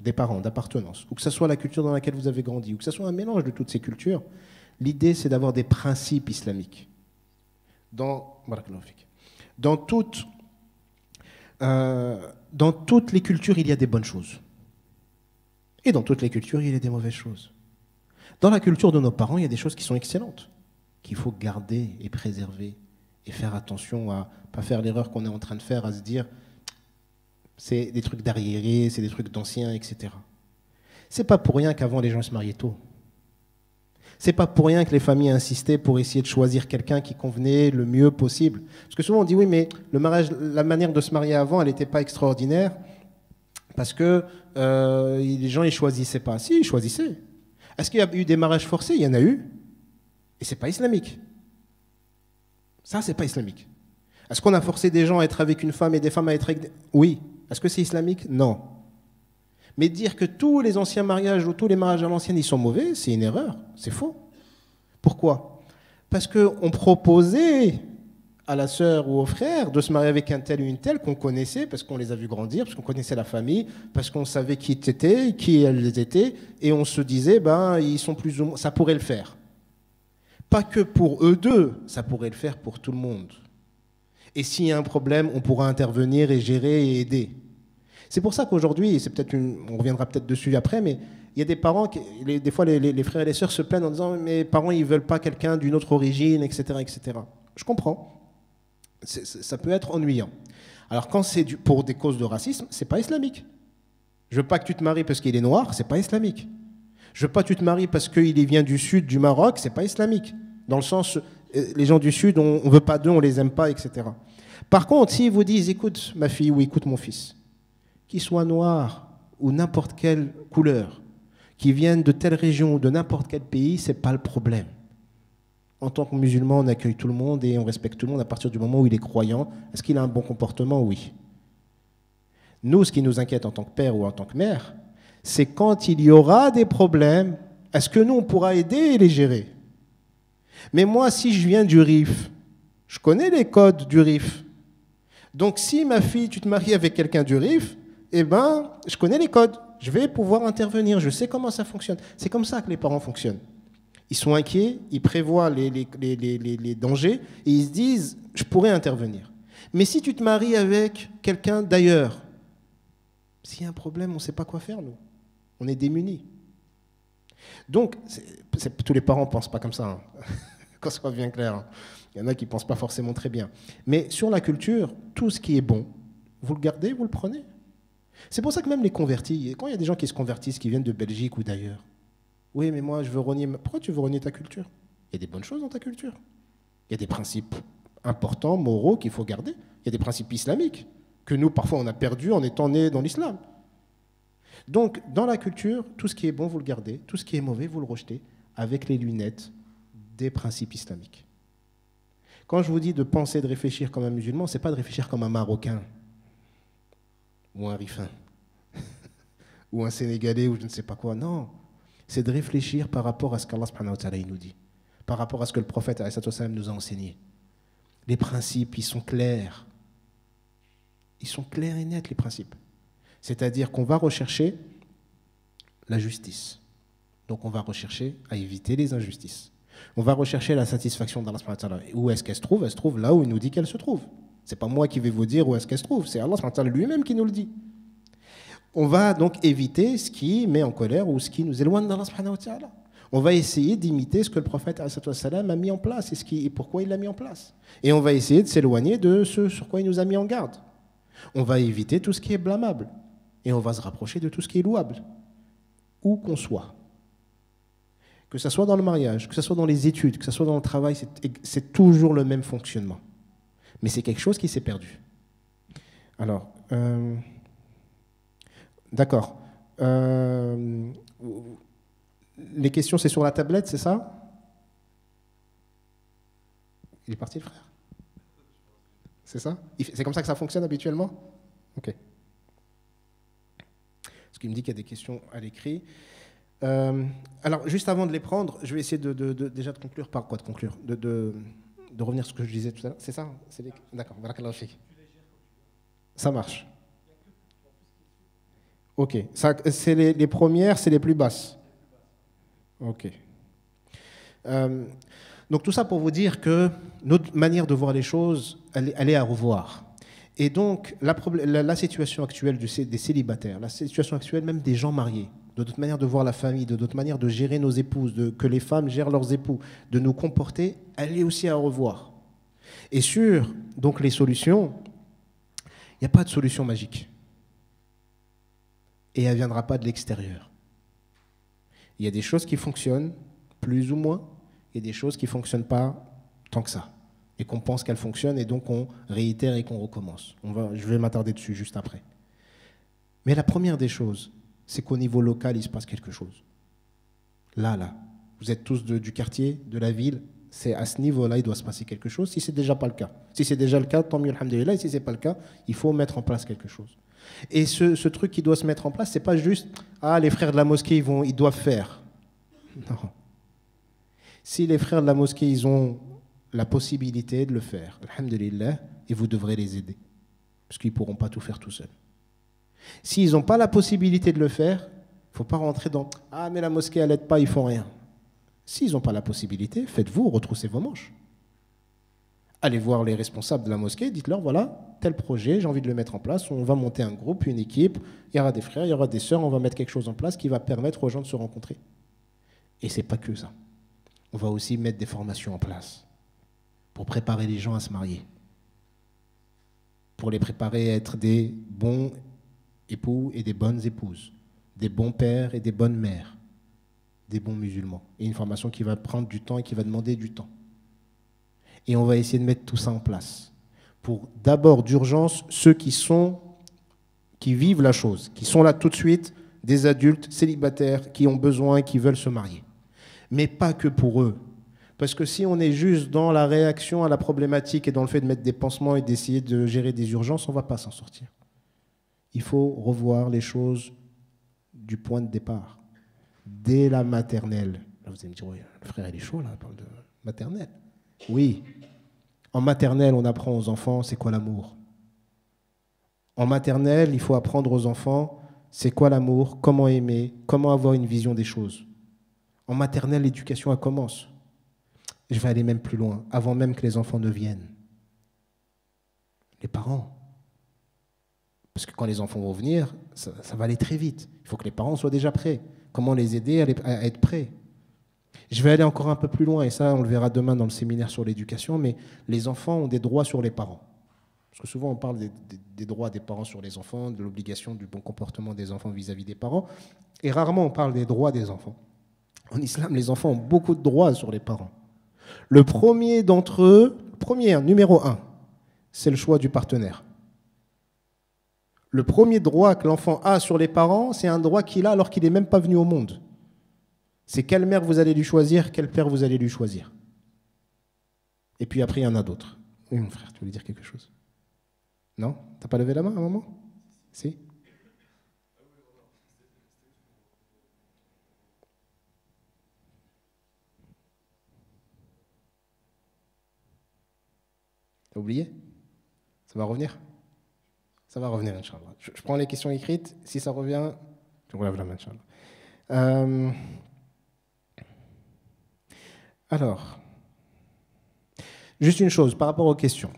des parents, d'appartenance, ou que ce soit la culture dans laquelle vous avez grandi, ou que ce soit un mélange de toutes ces cultures. L'idée, c'est d'avoir des principes islamiques. Dans toutes les cultures, il y a des bonnes choses. Et dans toutes les cultures, il y a des mauvaises choses. Dans la culture de nos parents, il y a des choses qui sont excellentes, qu'il faut garder et préserver, et faire attention à ne pas faire l'erreur qu'on est en train de faire, à se dire c'est des trucs d'arriérés, c'est des trucs d'anciens, etc. C'est pas pour rien qu'avant les gens se mariaient tôt. C'est pas pour rien que les familles insistaient pour essayer de choisir quelqu'un qui convenait le mieux possible. Parce que souvent on dit oui, mais le mariage, la manière de se marier avant, elle n'était pas extraordinaire parce que les gens ils choisissaient pas. Si, ils choisissaient. Est-ce qu'il y a eu des mariages forcés? Il y en a eu. Et c'est pas islamique. Ça, c'est pas islamique. Est-ce qu'on a forcé des gens à être avec une femme et des femmes à être avec... Oui. Est-ce que c'est islamique? Non. Mais dire que tous les anciens mariages ou tous les mariages à l'ancienne, ils sont mauvais, c'est une erreur. C'est faux. Pourquoi? Parce qu'on proposait à la sœur ou au frère de se marier avec un tel ou une telle qu'on connaissait, parce qu'on les a vus grandir, parce qu'on connaissait la famille, parce qu'on savait qui étaient, qui elles étaient, et on se disait, ben, ils sont plus ou moins... Ça pourrait le faire. Pas que pour eux deux, ça pourrait le faire pour tout le monde. Et s'il y a un problème, on pourra intervenir et gérer et aider. C'est pour ça qu'aujourd'hui, on reviendra peut-être dessus après, mais il y a des parents, des fois les frères et les sœurs se plaignent en disant « mes parents, ils ne veulent pas quelqu'un d'une autre origine, etc. etc. » Je comprends. Ça peut être ennuyant. Alors quand c'est pour des causes de racisme, ce n'est pas islamique. Je ne veux pas que tu te maries parce qu'il est noir, ce n'est pas islamique. Je ne veux pas que tu te maries parce qu'il vient du sud du Maroc, ce n'est pas islamique. Dans le sens, les gens du sud, on ne veut pas d'eux, on ne les aime pas, etc. Par contre, s'ils vous disent « écoute ma fille ou écoute mon fils », qu'ils soient noirs ou n'importe quelle couleur, qui viennent de telle région ou de n'importe quel pays, ce n'est pas le problème. En tant que musulman, on accueille tout le monde et on respecte tout le monde à partir du moment où il est croyant. Est-ce qu'il a un bon comportement? Oui. Nous, ce qui nous inquiète en tant que père ou en tant que mère, c'est quand il y aura des problèmes, est-ce que nous, on pourra aider et les gérer? Mais moi, si je viens du RIF, je connais les codes du RIF. Donc, si ma fille, tu te maries avec quelqu'un du RIF, eh ben, je connais les codes. Je vais pouvoir intervenir. Je sais comment ça fonctionne. C'est comme ça que les parents fonctionnent. Ils sont inquiets, ils prévoient les dangers et ils se disent, je pourrais intervenir. Mais si tu te maries avec quelqu'un d'ailleurs, s'il y a un problème, on ne sait pas quoi faire, nous. On est démunis. Donc, tous les parents ne pensent pas comme ça, hein. Qu'on soit bien clair. Hein. Il y en a qui ne pensent pas forcément très bien. Mais sur la culture, tout ce qui est bon, vous le gardez, vous le prenez. C'est pour ça que même les convertis, quand il y a des gens qui se convertissent, qui viennent de Belgique ou d'ailleurs, oui, mais moi, je veux renier... Pourquoi tu veux renier ta culture? Il y a des bonnes choses dans ta culture. Il y a des principes importants, moraux, qu'il faut garder. Il y a des principes islamiques que nous, parfois, on a perdus en étant nés dans l'islam. Donc, dans la culture, tout ce qui est bon, vous le gardez. Tout ce qui est mauvais, vous le rejetez. avec les lunettes des principes islamiques. Quand je vous dis de penser, de réfléchir comme un musulman, ce n'est pas de réfléchir comme un Marocain ou un Rifin ou un Sénégalais ou je ne sais pas quoi. Non, c'est de réfléchir par rapport à ce qu'Allah subhanahu wa ta'ala nous dit, par rapport à ce que le prophète nous a enseigné. Les principes, ils sont clairs. Ils sont clairs et nets, les principes. C'est-à-dire qu'on va rechercher la justice. Donc on va rechercher à éviter les injustices. On va rechercher la satisfaction d'Allah subhanahu wa ta'ala. Où est-ce qu'elle se trouve? Elle se trouve là où il nous dit qu'elle se trouve. Ce n'est pas moi qui vais vous dire où est-ce qu'elle se trouve, c'est Allah subhanahu wa ta'ala lui-même qui nous le dit. On va donc éviter ce qui met en colère ou ce qui nous éloigne d'Allah subhanahu wa ta'ala. On va essayer d'imiter ce que le prophète a mis en place et pourquoi il l'a mis en place. Et on va essayer de s'éloigner de ce sur quoi il nous a mis en garde. On va éviter tout ce qui est blâmable. Et on va se rapprocher de tout ce qui est louable. Où qu'on soit. Que ce soit dans le mariage, que ce soit dans les études, que ce soit dans le travail, c'est toujours le même fonctionnement. Mais c'est quelque chose qui s'est perdu. Alors, d'accord. Les questions, c'est sur la tablette, c'est ça? Il est parti, le frère? C'est ça? C'est comme ça que ça fonctionne habituellement? Ok. Parce qu'il me dit qu'il y a des questions à l'écrit. Alors, juste avant de les prendre, je vais essayer déjà de conclure par quoi? De conclure de revenir sur ce que je disais tout à l'heure. C'est ça? D'accord, voilà, ça marche. Ok. C'est les premières, c'est les plus basses. Ok. Donc tout ça pour vous dire que notre manière de voir les choses, elle est à revoir. Et donc la situation actuelle des célibataires, la situation actuelle même des gens mariés, de notre manière de voir la famille, de notre manière de gérer nos épouses, que les femmes gèrent leurs époux, de nous comporter, elle est aussi à revoir. Et sur donc les solutions, il n'y a pas de solution magique. Et elle ne viendra pas de l'extérieur. Il y a des choses qui fonctionnent, plus ou moins, et des choses qui ne fonctionnent pas tant que ça. Et qu'on pense qu'elles fonctionnent, et donc on réitère et qu'on recommence. Je vais m'attarder dessus juste après. Mais la première des choses, c'est qu'au niveau local, il se passe quelque chose. Là. Vous êtes tous du quartier, de la ville. C'est à ce niveau-là, il doit se passer quelque chose, si ce n'est déjà pas le cas. Si c'est déjà le cas, tant mieux, alhamdoulilah. Et si ce n'est pas le cas, il faut mettre en place quelque chose. Et ce truc qui doit se mettre en place, ce n'est pas juste « Ah, les frères de la mosquée, ils doivent faire ». Non. Si les frères de la mosquée, ils ont la possibilité de le faire, alhamdoulilah, et vous devrez les aider. Parce qu'ils ne pourront pas tout faire tout seuls. S'ils n'ont pas la possibilité de le faire, il ne faut pas rentrer dans « Ah, mais la mosquée, elle n'aide pas, ils ne font rien ». S'ils n'ont pas la possibilité, faites-vous, retroussez vos manches. Allez voir les responsables de la mosquée, dites-leur, voilà, tel projet, j'ai envie de le mettre en place, on va monter un groupe, une équipe, il y aura des frères, il y aura des sœurs, on va mettre quelque chose en place qui va permettre aux gens de se rencontrer. Et ce n'est pas que ça. On va aussi mettre des formations en place pour préparer les gens à se marier, pour les préparer à être des bons époux et des bonnes épouses, des bons pères et des bonnes mères, des bons musulmans. Et une formation qui va prendre du temps et qui va demander du temps. Et on va essayer de mettre tout ça en place. Pour d'abord, d'urgence, ceux qui vivent la chose, qui sont là tout de suite, des adultes célibataires qui ont besoin et qui veulent se marier. Mais pas que pour eux. Parce que si on est juste dans la réaction à la problématique et dans le fait de mettre des pansements et d'essayer de gérer des urgences, on ne va pas s'en sortir. Il faut revoir les choses du point de départ, dès la maternelle. Là, vous allez me dire, oui, le frère, il est chaud, là, il parle de maternelle. Oui, en maternelle, on apprend aux enfants c'est quoi l'amour. En maternelle, il faut apprendre aux enfants c'est quoi l'amour, comment aimer, comment avoir une vision des choses. En maternelle, l'éducation, elle commence. Je vais aller même plus loin, avant même que les enfants ne viennent. Les parents. Parce que quand les enfants vont venir, ça va aller très vite. Il faut que les parents soient déjà prêts. Comment les aider à être prêts? Je vais aller encore un peu plus loin, et ça, on le verra demain dans le séminaire sur l'éducation, mais les enfants ont des droits sur les parents. Parce que souvent, on parle des droits des parents sur les enfants, de l'obligation du bon comportement des enfants vis-à-vis des parents, et rarement on parle des droits des enfants. En islam, les enfants ont beaucoup de droits sur les parents. Le premier d'entre eux, numéro 1, c'est le choix du partenaire. Le premier droit que l'enfant a sur les parents, c'est un droit qu'il a alors qu'il n'est même pas venu au monde. C'est quelle mère vous allez lui choisir, quel père vous allez lui choisir. Et puis après, il y en a d'autres. Oui, mon frère, tu voulais dire quelque chose? Non? T'as pas levé la main à un moment? Si? T'as oublié? Ça va revenir? Ça va revenir, Inch'Allah. Je prends les questions écrites. Si ça revient, tu relèves la main, Inch'Allah. Euh, alors, juste une chose par rapport aux questions.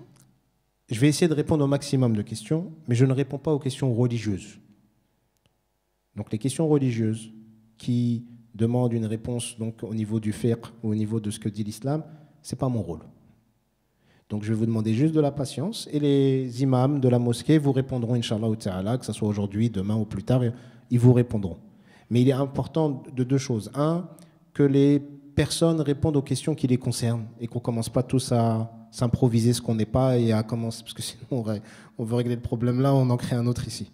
Je vais essayer de répondre au maximum de questions, mais je ne réponds pas aux questions religieuses. Donc les questions religieuses qui demandent une réponse donc, au niveau du fiqh ou au niveau de ce que dit l'islam, ce n'est pas mon rôle. Donc je vais vous demander juste de la patience et les imams de la mosquée vous répondront, Inch'Allah ta'ala, que ce soit aujourd'hui, demain ou plus tard, ils vous répondront. Mais il est important de deux choses. Un, que les personnes répondent aux questions qui les concernent et qu'on ne commence pas tous à s'improviser ce qu'on n'est pas et à commencer, parce que sinon on veut régler le problème là, on en crée un autre ici.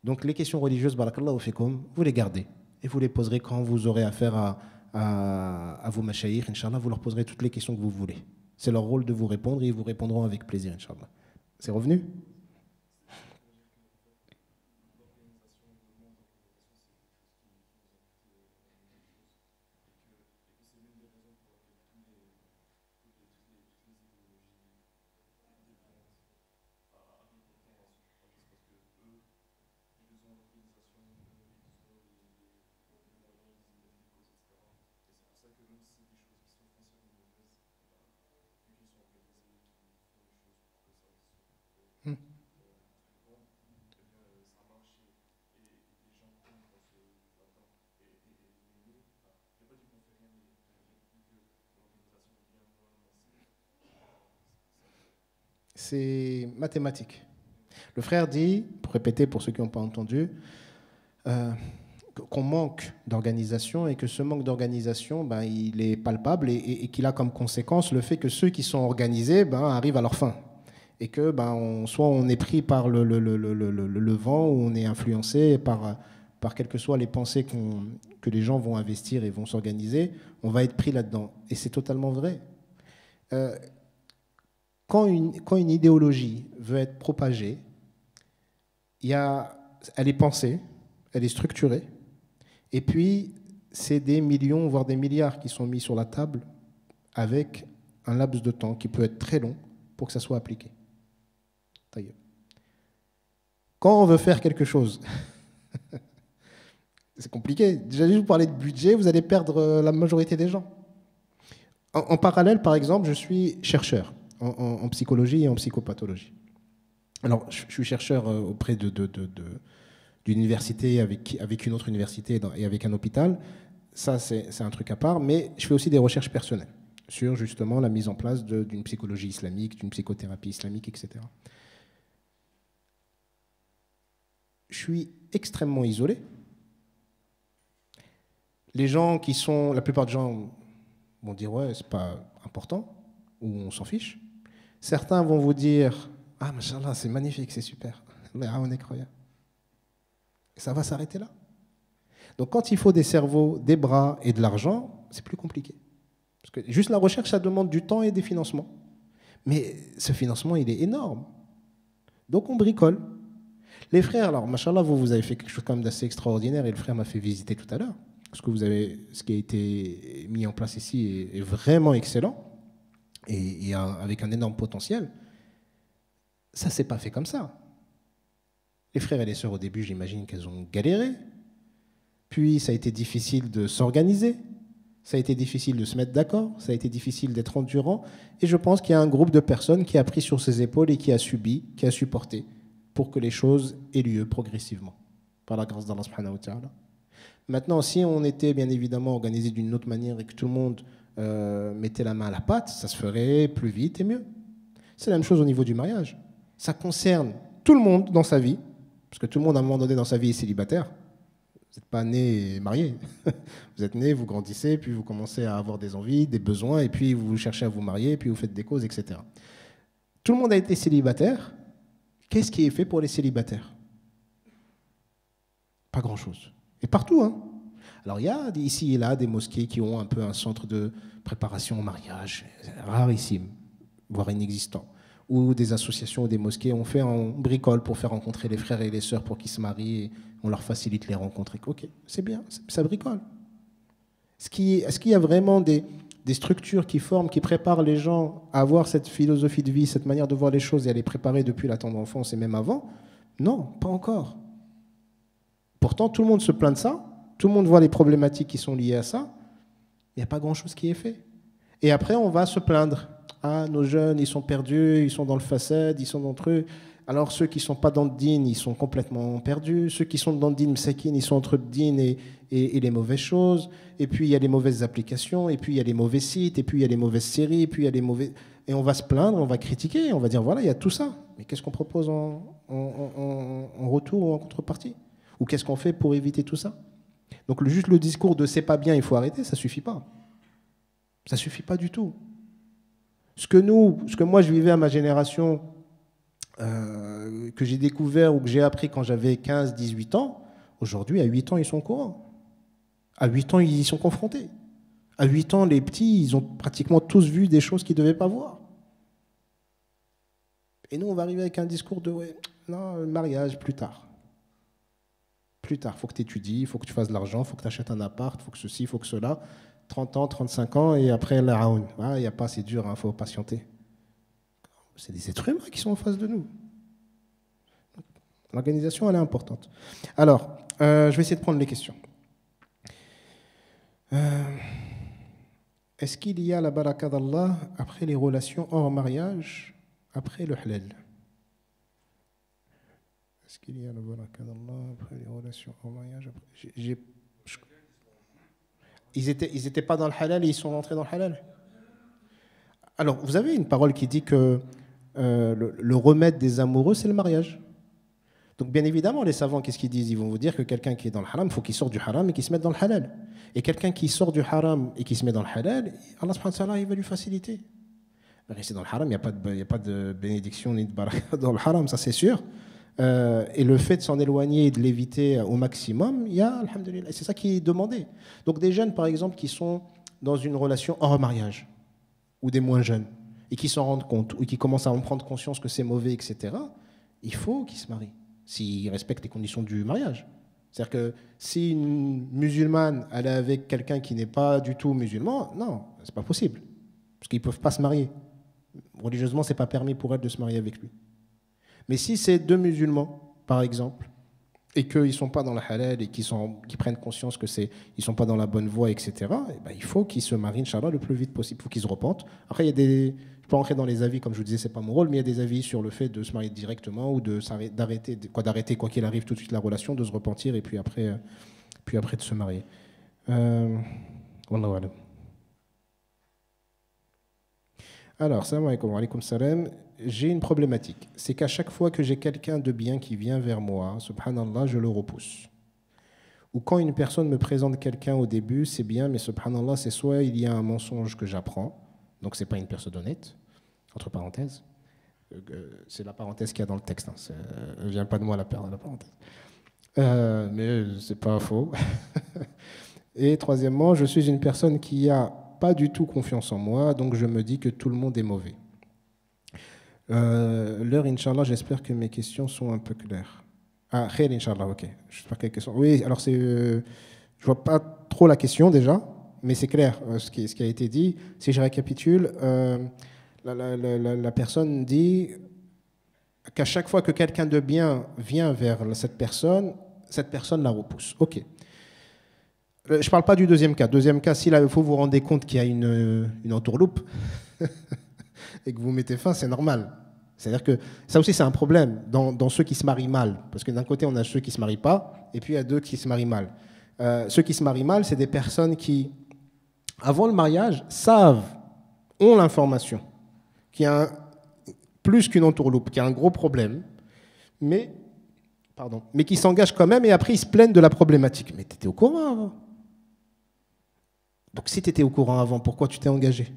Donc les questions religieuses, barakallahu fikum, vous les gardez et vous les poserez quand vous aurez affaire à vos mashayikh, Inch'Allah, vous leur poserez toutes les questions que vous voulez. C'est leur rôle de vous répondre et ils vous répondront avec plaisir, Inch'Allah. C'est revenu? Hmm. C'est mathématique. Le frère dit, pour répéter pour ceux qui n'ont pas entendu, euh, qu'on manque d'organisation et que ce manque d'organisation, ben, il est palpable et qu'il a comme conséquence le fait que ceux qui sont organisés ben, arrivent à leur fin. Et que ben, soit on est pris par le vent ou on est influencé par quelles que soient les pensées que les gens vont investir et vont s'organiser, on va être pris là-dedans. Et c'est totalement vrai. Euh, quand une idéologie veut être propagée, elle est pensée, elle est structurée, et puis c'est des millions, voire des milliards qui sont mis sur la table avec un laps de temps qui peut être très long pour que ça soit appliqué. Quand on veut faire quelque chose, c'est compliqué. Déjà, juste vous parler de budget, vous allez perdre la majorité des gens. En parallèle, par exemple, je suis chercheur en psychologie et en psychopathologie. Alors, je suis chercheur auprès d'une université avec une autre université et avec un hôpital. Ça, c'est un truc à part. Mais je fais aussi des recherches personnelles sur justement la mise en place d'une psychologie islamique, d'une psychothérapie islamique, etc. Je suis extrêmement isolé. Les gens qui sont... La plupart des gens vont dire « ouais, c'est pas important » ou « on s'en fiche ». Certains vont vous dire « ah, machallah, c'est magnifique, c'est super. On est croyant. » Ça va s'arrêter là. Donc quand il faut des cerveaux, des bras et de l'argent, c'est plus compliqué. Parce que juste la recherche, ça demande du temps et des financements. Mais ce financement, il est énorme. Donc on bricole. Les frères, alors, machallah, vous avez fait quelque chose quand même d'assez extraordinaire et le frère m'a fait visiter tout à l'heure. Ce qui a été mis en place ici est vraiment excellent et avec un énorme potentiel. Ça ne s'est pas fait comme ça. Les frères et les sœurs, au début, j'imagine qu'elles ont galéré. Puis, ça a été difficile de s'organiser. Ça a été difficile de se mettre d'accord. Ça a été difficile d'être endurant. Et je pense qu'il y a un groupe de personnes qui a pris sur ses épaules et qui a subi, qui a supporté pour que les choses aient lieu progressivement, par la grâce d'Allah subhanahu wa ta'ala. Maintenant, si on était bien évidemment organisé d'une autre manière et que tout le monde mettait la main à la pâte, ça se ferait plus vite et mieux. C'est la même chose au niveau du mariage. Ça concerne tout le monde dans sa vie, parce que tout le monde à un moment donné dans sa vie est célibataire. Vous n'êtes pas né et marié. Vous êtes né, vous grandissez, puis vous commencez à avoir des envies, des besoins, et puis vous cherchez à vous marier, puis vous faites des causes, etc. Tout le monde a été célibataire. Qu'est-ce qui est fait pour les célibataires? Pas grand-chose. Et partout, hein. Alors, il y a ici et là des mosquées qui ont un peu un centre de préparation au mariage, rarissime, voire inexistant. Ou des associations ou des mosquées ont fait un bricole pour faire rencontrer les frères et les sœurs pour qu'ils se marient et on leur facilite les rencontres. Ok, c'est bien, ça bricole. Est-ce qu'il y a vraiment des structures qui forment, qui préparent les gens à avoir cette philosophie de vie, cette manière de voir les choses et à les préparer depuis la tendre enfance et même avant? Non, pas encore. Pourtant, tout le monde se plaint de ça, tout le monde voit les problématiques qui sont liées à ça, il n'y a pas grand-chose qui est fait. Et après, on va se plaindre. Ah, nos jeunes, ils sont perdus, ils sont dans le façade, ils sont entre eux. Alors ceux qui ne sont pas dans le din, ils sont complètement perdus. Ceux qui sont dans le din, msakin, ils sont entre le din et les mauvaises choses. Et puis il y a les mauvaises applications, et puis il y a les mauvais sites, et puis il y a les mauvaises séries, et puis il y a les mauvais... Et on va se plaindre, on va critiquer, on va dire voilà, il y a tout ça. Mais qu'est-ce qu'on propose en retour ou en contrepartie? Ou qu'est-ce qu'on fait pour éviter tout ça? Donc juste le discours de c'est pas bien, il faut arrêter, ça suffit pas. Ça suffit pas du tout. Ce que moi je vivais à ma génération, que j'ai découvert ou que j'ai appris quand j'avais 15, 18 ans, aujourd'hui, à 8 ans, ils sont au courant. À 8 ans, ils y sont confrontés. À 8 ans, les petits, ils ont pratiquement tous vu des choses qu'ils ne devaient pas voir. Et nous, on va arriver avec un discours de ouais, non, le mariage, plus tard. Plus tard, il faut que tu étudies, il faut que tu fasses de l'argent, il faut que tu achètes un appart, il faut que ceci, il faut que cela. 30 ans, 35 ans, et après, la raoun. Ah, il n'y a pas, c'est dur, il faut patienter. C'est des êtres humains qui sont en face de nous. L'organisation, elle est importante. Alors, je vais essayer de prendre les questions. Est-ce qu'il y a la baraka d'Allah après les relations hors mariage, après le halal? Est-ce qu'il y a la baraka d'Allah après les relations hors mariage? Ils étaient pas dans le halal et ils sont rentrés dans le halal? Alors, vous avez une parole qui dit que le remède des amoureux, c'est le mariage. Donc, bien évidemment, les savants, qu'est-ce qu'ils disent? Ils vont vous dire que quelqu'un qui est dans le haram, il faut qu'il sorte du haram et qu'il se mette dans le halal. Et quelqu'un qui sort du haram et qui se met dans le halal, Allah subhanahu wa ta'ala, il va lui faciliter. Rester dans le haram, il n'y a pas de bénédiction ni de baraka dans le haram, ça c'est sûr. Et le fait de s'en éloigner et de l'éviter au maximum, il y a, alhamdoulilah, c'est ça qui est demandé. Donc des jeunes, par exemple, qui sont dans une relation hors mariage, ou des moins jeunes, et qui s'en rendent compte, ou qui commencent à en prendre conscience que c'est mauvais, etc., il faut qu'ils se marient, s'ils respectent les conditions du mariage. C'est-à-dire que si une musulmane elle est avec quelqu'un qui n'est pas du tout musulman, non, c'est pas possible. Parce qu'ils ne peuvent pas se marier. Religieusement, ce n'est pas permis pour elle de se marier avec lui. Mais si c'est deux musulmans, par exemple, et qu'ils ne sont pas dans la halal et qu'ils prennent conscience qu'ils ne sont pas dans la bonne voie, etc., et ben, il faut qu'ils se marient, Inch'Allah, le plus vite possible. Il faut qu'ils se repentent. Après, il y a des... je ne peux pas entrer dans les avis, comme je vous disais, ce n'est pas mon rôle, mais il y a des avis sur le fait de se marier directement ou d'arrêter, quoi qu'il arrive, tout de suite la relation, de se repentir et puis après de se marier. Wallahu alam. Alors, salam alaikum, alaikum salam. J'ai une problématique. C'est qu'à chaque fois que j'ai quelqu'un de bien qui vient vers moi, subhanallah, je le repousse. Ou quand une personne me présente quelqu'un au début, c'est bien, mais subhanallah, c'est soit il y a un mensonge que j'apprends, donc c'est pas une personne honnête, entre parenthèses. C'est la parenthèse qu'il y a dans le texte. Hein. Ne vient pas de moi la parenthèse. Mais c'est pas faux. Et troisièmement, je suis une personne qui a pas du tout confiance en moi, donc je me dis que tout le monde est mauvais. L'heure, Inch'Allah, j'espère que mes questions sont un peu claires. Ah, khair, Inch'Allah, ok. J'espère que les questions... Oui, alors je vois pas trop la question déjà, mais c'est clair ce qui a été dit. Si je récapitule, la personne dit qu'à chaque fois que quelqu'un de bien vient vers cette personne la repousse. Ok. Je ne parle pas du deuxième cas. Deuxième cas, si là, il faut vous rendre compte qu'il y a une entourloupe et que vous mettez fin, c'est normal. C'est-à-dire que ça aussi, c'est un problème dans ceux qui se marient mal. Parce que d'un côté, on a ceux qui ne se marient pas, et puis il y a deux qui se marient mal. Ceux qui se marient mal, c'est des personnes qui, avant le mariage, ont l'information, qu'il y a plus qu'une entourloupe, qu'il y a un gros problème, mais qui s'engagent quand même, et après, ils se plaignent de la problématique. Mais tu étais au courant avant. Donc si tu étais au courant avant, pourquoi tu t'es engagé?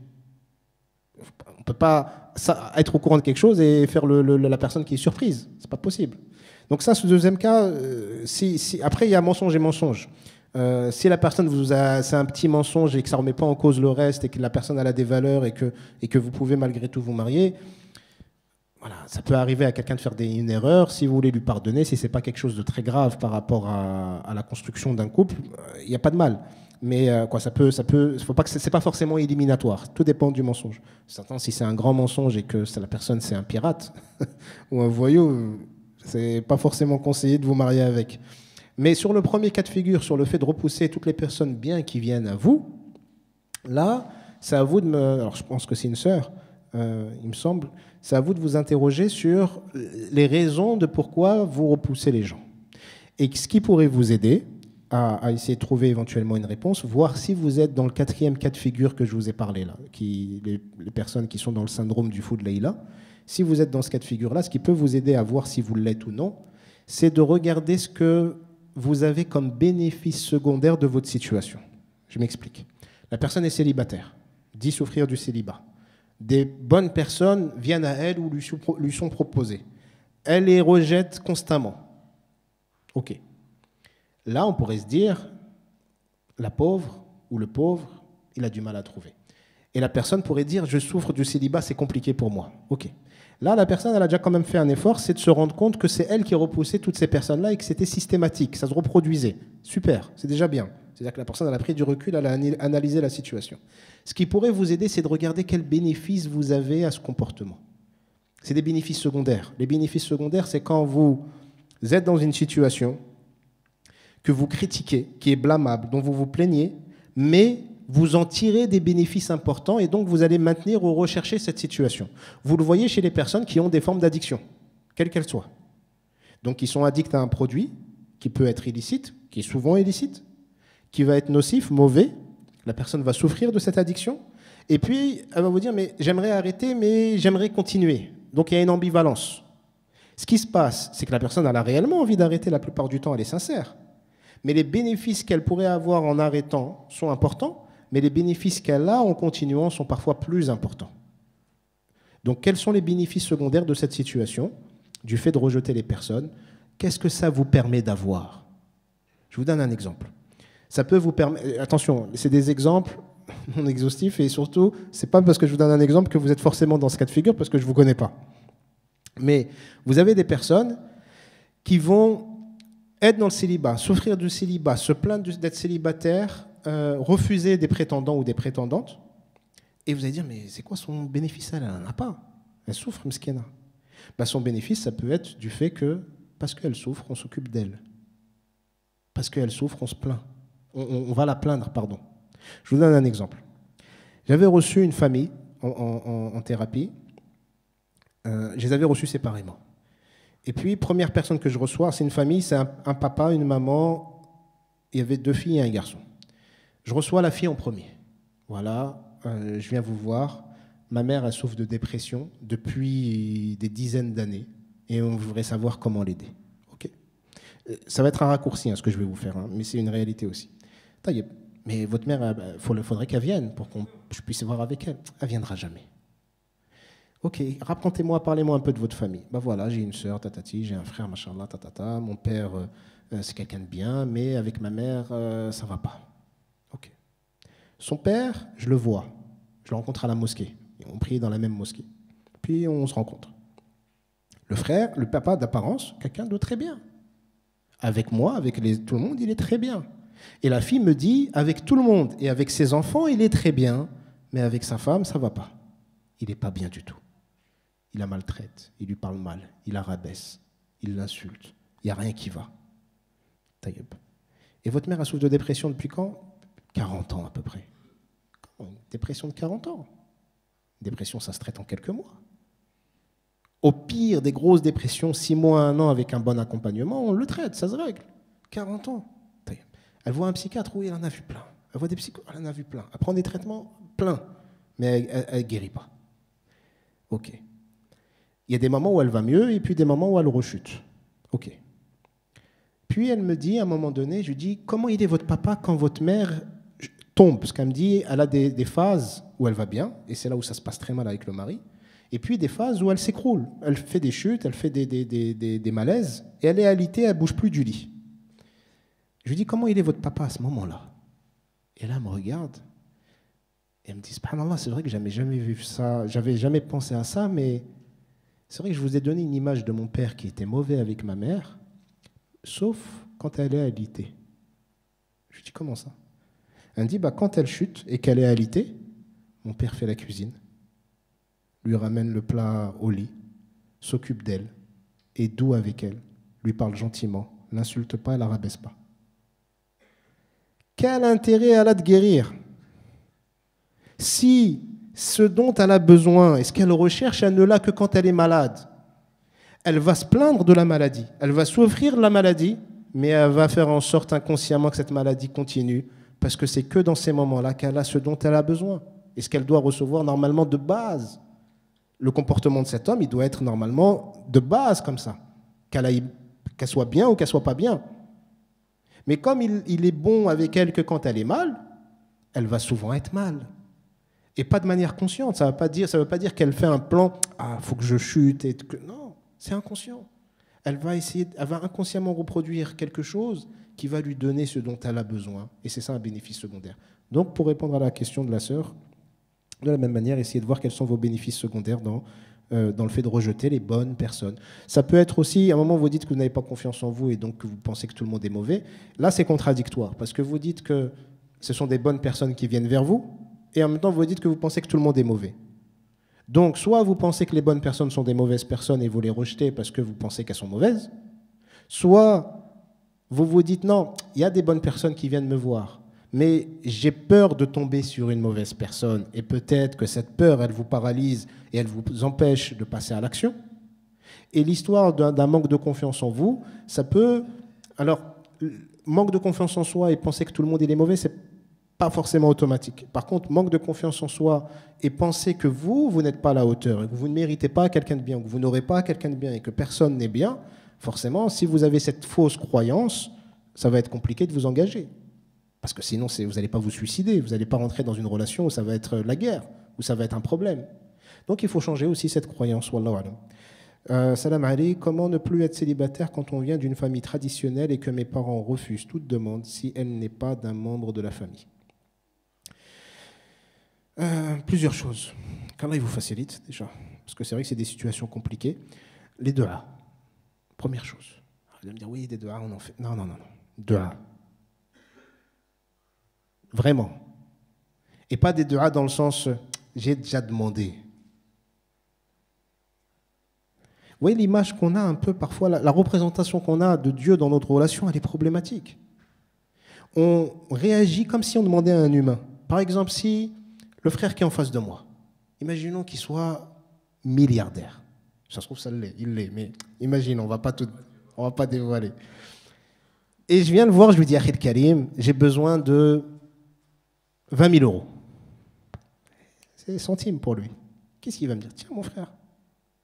On ne peut pas être au courant de quelque chose et faire la personne qui est surprise. Ce n'est pas possible. Donc ça, ce deuxième cas, après, il y a mensonge et mensonge. Si la personne c'est un petit mensonge et que ça ne remet pas en cause le reste et que la personne elle a des valeurs et que vous pouvez malgré tout vous marier, voilà, ça peut arriver à quelqu'un de faire une erreur. Si vous voulez lui pardonner, si ce n'est pas quelque chose de très grave par rapport à la construction d'un couple, il n'y a pas de mal. Mais faut pas que c'est pas forcément éliminatoire. Tout dépend du mensonge. Certains, si c'est un grand mensonge et que la personne c'est un pirate ou un voyou, c'est pas forcément conseillé de vous marier avec. Mais sur le premier cas de figure, sur le fait de repousser toutes les personnes bien qui viennent à vous, là, c'est à vous de me. Alors, je pense que c'est une sœur, il me semble. C'est à vous de vous interroger sur les raisons de pourquoi vous repoussez les gens. Et ce qui pourrait vous aider à essayer de trouver éventuellement une réponse, voir si vous êtes dans le quatrième cas de figure que je vous ai parlé là, les personnes qui sont dans le syndrome du fou de Leïla. Si vous êtes dans ce cas de figure-là, ce qui peut vous aider à voir si vous l'êtes ou non, c'est de regarder ce que vous avez comme bénéfice secondaire de votre situation. Je m'explique. La personne est célibataire, dit souffrir du célibat. Des bonnes personnes viennent à elle ou lui sont proposées. Elle les rejette constamment. OK. Là, on pourrait se dire, la pauvre ou le pauvre, il a du mal à trouver. Et la personne pourrait dire, je souffre du célibat, c'est compliqué pour moi. OK. Là, la personne, elle a déjà quand même fait un effort, c'est de se rendre compte que c'est elle qui repoussait toutes ces personnes-là et que c'était systématique, ça se reproduisait. Super, c'est déjà bien. C'est-à-dire que la personne, elle a pris du recul, elle a analysé la situation. Ce qui pourrait vous aider, c'est de regarder quels bénéfices vous avez à ce comportement. C'est des bénéfices secondaires. Les bénéfices secondaires, c'est quand vous êtes dans une situation que vous critiquez, qui est blâmable, dont vous vous plaignez, mais vous en tirez des bénéfices importants et donc vous allez maintenir ou rechercher cette situation. Vous le voyez chez les personnes qui ont des formes d'addiction, quelles qu'elles soient. Donc, ils sont addicts à un produit qui peut être illicite, qui est souvent illicite, qui va être nocif, mauvais. La personne va souffrir de cette addiction. Et puis, elle va vous dire, mais j'aimerais arrêter, mais j'aimerais continuer. Donc, il y a une ambivalence. Ce qui se passe, c'est que la personne elle a réellement envie d'arrêter la plupart du temps, elle est sincère. Mais les bénéfices qu'elle pourrait avoir en arrêtant sont importants, mais les bénéfices qu'elle a en continuant sont parfois plus importants. Donc, quels sont les bénéfices secondaires de cette situation, du fait de rejeter les personnes? Qu'est-ce que ça vous permet d'avoir? Je vous donne un exemple. Ça peut vous permettre... Attention, c'est des exemples non exhaustifs et surtout, ce n'est pas parce que je vous donne un exemple que vous êtes forcément dans ce cas de figure, parce que je ne vous connais pas. Mais vous avez des personnes qui vont être dans le célibat, souffrir du célibat, se plaindre d'être célibataire, refuser des prétendants ou des prétendantes, et vous allez dire, mais c'est quoi son bénéfice? Elle n'en a pas. Elle souffre, mskina. Ben, son bénéfice, ça peut être du fait que, parce qu'elle souffre, on s'occupe d'elle. Parce qu'elle souffre, on se plaint. On va la plaindre, pardon. Je vous donne un exemple. J'avais reçu une famille en thérapie. Je les avais reçus séparément. Et puis, première personne que je reçois, c'est une famille, c'est un papa, une maman. Il y avait 2 filles et un garçon. Je reçois la fille en premier. Voilà, je viens vous voir. Ma mère, elle souffre de dépression depuis des dizaines d'années. Et on voudrait savoir comment l'aider. Okay. Ça va être un raccourci, ce que je vais vous faire, mais c'est une réalité aussi. Mais votre mère, faudrait qu'elle vienne pour que je puisse voir avec elle. Elle ne viendra jamais. Ok, racontez-moi, parlez-moi un peu de votre famille. Ben voilà, j'ai une sœur, tatati, j'ai un frère, machallah, tatata. Mon père, c'est quelqu'un de bien, mais avec ma mère, ça ne va pas. Ok. Son père, je le vois. Je le rencontre à la mosquée. On prie dans la même mosquée. Puis on se rencontre. Le frère, le papa d'apparence, quelqu'un de très bien. Avec moi, avec tout le monde, il est très bien. Et la fille me dit, avec tout le monde et avec ses enfants, il est très bien, mais avec sa femme, ça ne va pas. Il n'est pas bien du tout. Il la maltraite, il lui parle mal, il la rabaisse, il l'insulte. Il n'y a rien qui va. Taïeb. Et votre mère a souffert de dépression depuis quand? 40 ans à peu près. Une dépression de 40 ans. Une dépression, ça se traite en quelques mois. Au pire des grosses dépressions, 6 mois, 1 an avec un bon accompagnement, on le traite, ça se règle. 40 ans. Taïeb. Elle voit un psychiatre, oui, elle en a vu plein. Elle voit des psychologues, elle en a vu plein. Elle prend des traitements, plein. Mais elle ne guérit pas. Ok. Il y a des moments où elle va mieux et puis des moments où elle rechute. Ok. Puis elle me dit, à un moment donné, je lui dis, comment il est votre papa quand votre mère tombe? Parce qu'elle me dit, elle a des phases où elle va bien, et c'est là où ça se passe très mal avec le mari, et puis des phases où elle s'écroule. Elle fait des chutes, elle fait des malaises, et elle est alitée, elle ne bouge plus du lit. Je lui dis, comment il est votre papa à ce moment-là? Et là, elle me regarde et elle me dit, subhanallah, c'est vrai que j'avais jamais vu ça, j'avais jamais pensé à ça, mais c'est vrai que je vous ai donné une image de mon père qui était mauvais avec ma mère, sauf quand elle est alitée. Je lui dis, comment ça? Elle me dit, quand elle chute et qu'elle est alitée, mon père fait la cuisine, lui ramène le plat au lit, s'occupe d'elle, est doux avec elle, lui parle gentiment, l'insulte pas, la rabaisse pas. Quel intérêt elle a de guérir? Si ce dont elle a besoin et ce qu'elle recherche, elle ne l'a que quand elle est malade, elle va se plaindre de la maladie, elle va souffrir de la maladie, mais elle va faire en sorte inconsciemment que cette maladie continue, parce que c'est que dans ces moments-là qu'elle a ce dont elle a besoin et ce qu'elle doit recevoir normalement de base. Le comportement de cet homme, il doit être normalement de base comme ça, qu'elle soit bien ou qu'elle soit pas bien. Mais comme il est bon avec elle que quand elle est mal, elle va souvent être mal. Et pas de manière consciente. Ça veut pas dire qu'elle fait un plan, faut que je chute. Non, c'est inconscient. Elle va inconsciemment reproduire quelque chose qui va lui donner ce dont elle a besoin. Et c'est ça un bénéfice secondaire. Donc, pour répondre à la question de la sœur, de la même manière, essayez de voir quels sont vos bénéfices secondaires dans le fait de rejeter les bonnes personnes. Ça peut être aussi, à un moment, vous dites que vous n'avez pas confiance en vous et donc que vous pensez que tout le monde est mauvais. Là, c'est contradictoire, parce que vous dites que ce sont des bonnes personnes qui viennent vers vous, et en même temps, vous dites que vous pensez que tout le monde est mauvais. Donc, soit vous pensez que les bonnes personnes sont des mauvaises personnes et vous les rejetez parce que vous pensez qu'elles sont mauvaises, soit vous vous dites, non, il y a des bonnes personnes qui viennent me voir, mais j'ai peur de tomber sur une mauvaise personne, et peut-être que cette peur, elle vous paralyse et elle vous empêche de passer à l'action. Et l'histoire d'un manque de confiance en vous, ça peut... Alors, manque de confiance en soi et penser que tout le monde est mauvais, c'est pas forcément automatique. Par contre, manque de confiance en soi et penser que vous n'êtes pas à la hauteur, et que vous ne méritez pas quelqu'un de bien, que vous n'aurez pas quelqu'un de bien et que personne n'est bien, forcément, si vous avez cette fausse croyance, ça va être compliqué de vous engager. Parce que sinon, vous n'allez pas vous suicider, vous n'allez pas rentrer dans une relation où ça va être la guerre, où ça va être un problème. Donc il faut changer aussi cette croyance. Wallahu alam. Salam alaykum. Comment ne plus être célibataire quand on vient d'une famille traditionnelle et que mes parents refusent toute demande si elle n'est pas d'un membre de la famille? Plusieurs choses. Qu'Allah vous facilite déjà. Parce que c'est vrai que c'est des situations compliquées. Les du'as. Première chose. Vous allez me dire, oui, des du'as, on en fait. Non. Du'as. Vraiment. Et pas des du'as dans le sens j'ai déjà demandé. Vous voyez l'image qu'on a un peu parfois, la représentation qu'on a de Dieu dans notre relation, elle est problématique. On réagit comme si on demandait à un humain. Par exemple, si le frère qui est en face de moi, imaginons qu'il soit milliardaire. Ça se trouve, ça l'est, il l'est, mais imagine, on va pas dévoiler. Et je viens le voir, je lui dis, Akhil Karim, j'ai besoin de 20 000 euros. C'est centime pour lui. Qu'est-ce qu'il va me dire? Tiens, mon frère,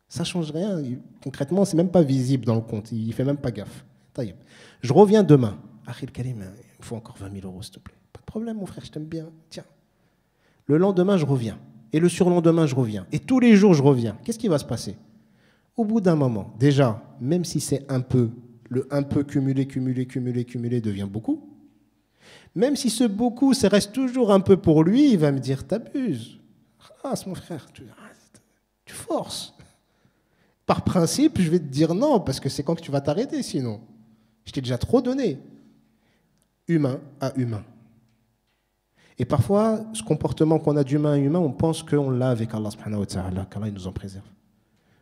ça ne change rien. Concrètement, ce n'est même pas visible dans le compte. Il ne fait même pas gaffe. Je reviens demain. Akhil Karim, il me faut encore 20 000 euros, s'il te plaît. Pas de problème, mon frère, je t'aime bien. Tiens. Le lendemain, je reviens. Et le surlendemain, je reviens. Et tous les jours, je reviens. Qu'est-ce qui va se passer? Au bout d'un moment, déjà, même si c'est un peu, le un peu cumulé devient beaucoup. Même si ce beaucoup, ça reste toujours un peu pour lui, il va me dire, t'abuses. Ah, c'est mon frère, tu forces. Par principe, je vais te dire non, parce que c'est quand que tu vas t'arrêter sinon. Je t'ai déjà trop donné. Humain à humain. Et parfois, ce comportement qu'on a d'humain à humain, on pense qu'on l'a avec Allah subhanahu wa ta'ala, qu'Allah il nous en préserve.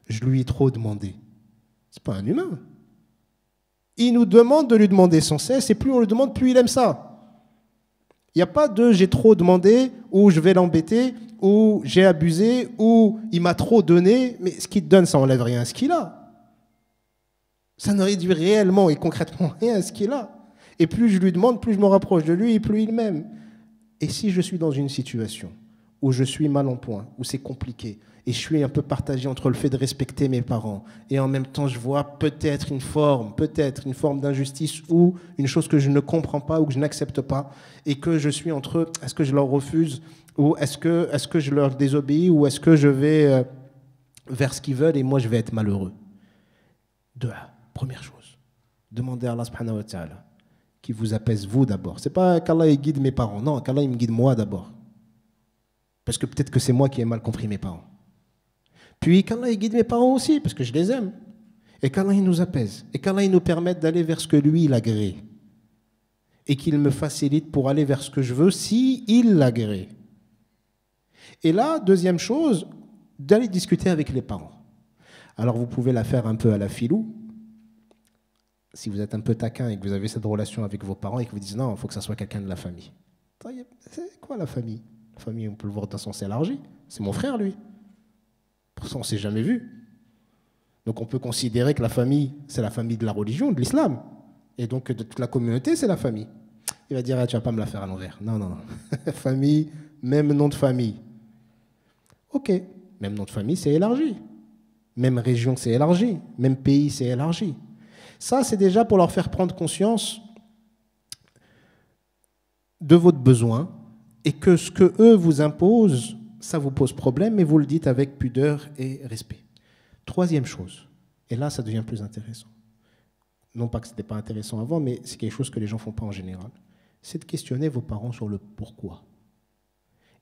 Je lui ai trop demandé. C'est pas un humain. Il nous demande de lui demander sans cesse, et plus on le demande, plus il aime ça. Il n'y a pas de j'ai trop demandé, ou je vais l'embêter, ou j'ai abusé, ou il m'a trop donné, mais ce qu'il te donne, ça n'enlève rien à ce qu'il a. Ça ne réduit réellement et concrètement rien à ce qu'il a. Et plus je lui demande, plus je me rapproche de lui, et plus il m'aime. Et si je suis dans une situation où je suis mal en point, où c'est compliqué, et je suis un peu partagé entre le fait de respecter mes parents, et en même temps je vois peut-être une forme d'injustice, ou une chose que je ne comprends pas, ou que je n'accepte pas, et que je suis entre eux, est-ce que je leur refuse, ou est-ce que je leur désobéis, ou est-ce que je vais vers ce qu'ils veulent, et moi je vais être malheureux. Première chose, demander à Allah subhanahu wa ta'ala qui vous apaise vous d'abord. Ce n'est pas qu'Allah guide mes parents, non, qu'Allah me guide moi d'abord. Parce que peut-être que c'est moi qui ai mal compris mes parents. Puis qu'Allah guide mes parents aussi, parce que je les aime. Et qu'Allah nous apaise. Et qu'Allah nous permette d'aller vers ce que lui, il agrée. Et qu'il me facilite pour aller vers ce que je veux, si il l'agrée. Et là, deuxième chose, d'aller discuter avec les parents. Alors vous pouvez la faire un peu à la filou. Si vous êtes un peu taquin et que vous avez cette relation avec vos parents et que vous dites non, il faut que ça soit quelqu'un de la famille. C'est quoi la famille? La famille, on peut le voir dans son sens élargi. C'est mon frère, lui. Pour ça, on ne s'est jamais vu. Donc on peut considérer que la famille, c'est la famille de la religion, de l'islam. Et donc de toute la communauté, c'est la famille. Il va dire, ah, tu ne vas pas me la faire à l'envers. Non, non, non. Famille, même nom de famille. Ok, même nom de famille, c'est élargi. Même région, c'est élargi. Même pays, c'est élargi. Ça, c'est déjà pour leur faire prendre conscience de votre besoin et que ce que eux vous imposent, ça vous pose problème, mais vous le dites avec pudeur et respect. Troisième chose, et là, ça devient plus intéressant. Non pas que ce n'était pas intéressant avant, mais c'est quelque chose que les gens ne font pas en général. C'est de questionner vos parents sur le pourquoi.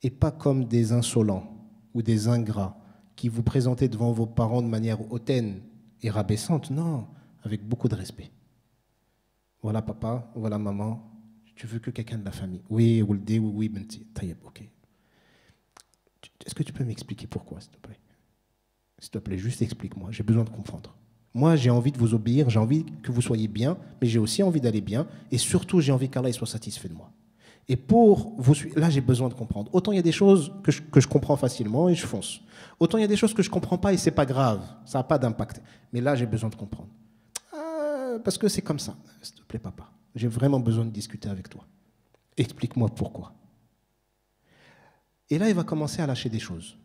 Et pas comme des insolents ou des ingrats qui vous présentaient devant vos parents de manière hautaine et rabaissante. Non, avec beaucoup de respect. Voilà papa, voilà maman, tu veux que quelqu'un de la famille. Oui, oui, oui, benti. Taïeb, ok. Est-ce que tu peux m'expliquer pourquoi, s'il te plaît? S'il te plaît, juste explique-moi, j'ai besoin de comprendre. Moi, j'ai envie de vous obéir, j'ai envie que vous soyez bien, mais j'ai aussi envie d'aller bien, et surtout, j'ai envie qu'Allah soit satisfait de moi. Et pour vous suivre, là, j'ai besoin de comprendre. Autant il y a des choses que je comprends facilement et je fonce. Autant il y a des choses que je ne comprends pas et ce n'est pas grave, ça n'a pas d'impact. Mais là, j'ai besoin de comprendre. Parce que c'est comme ça. S'il te plaît, papa, j'ai vraiment besoin de discuter avec toi. Explique-moi pourquoi. Et là, il va commencer à lâcher des choses.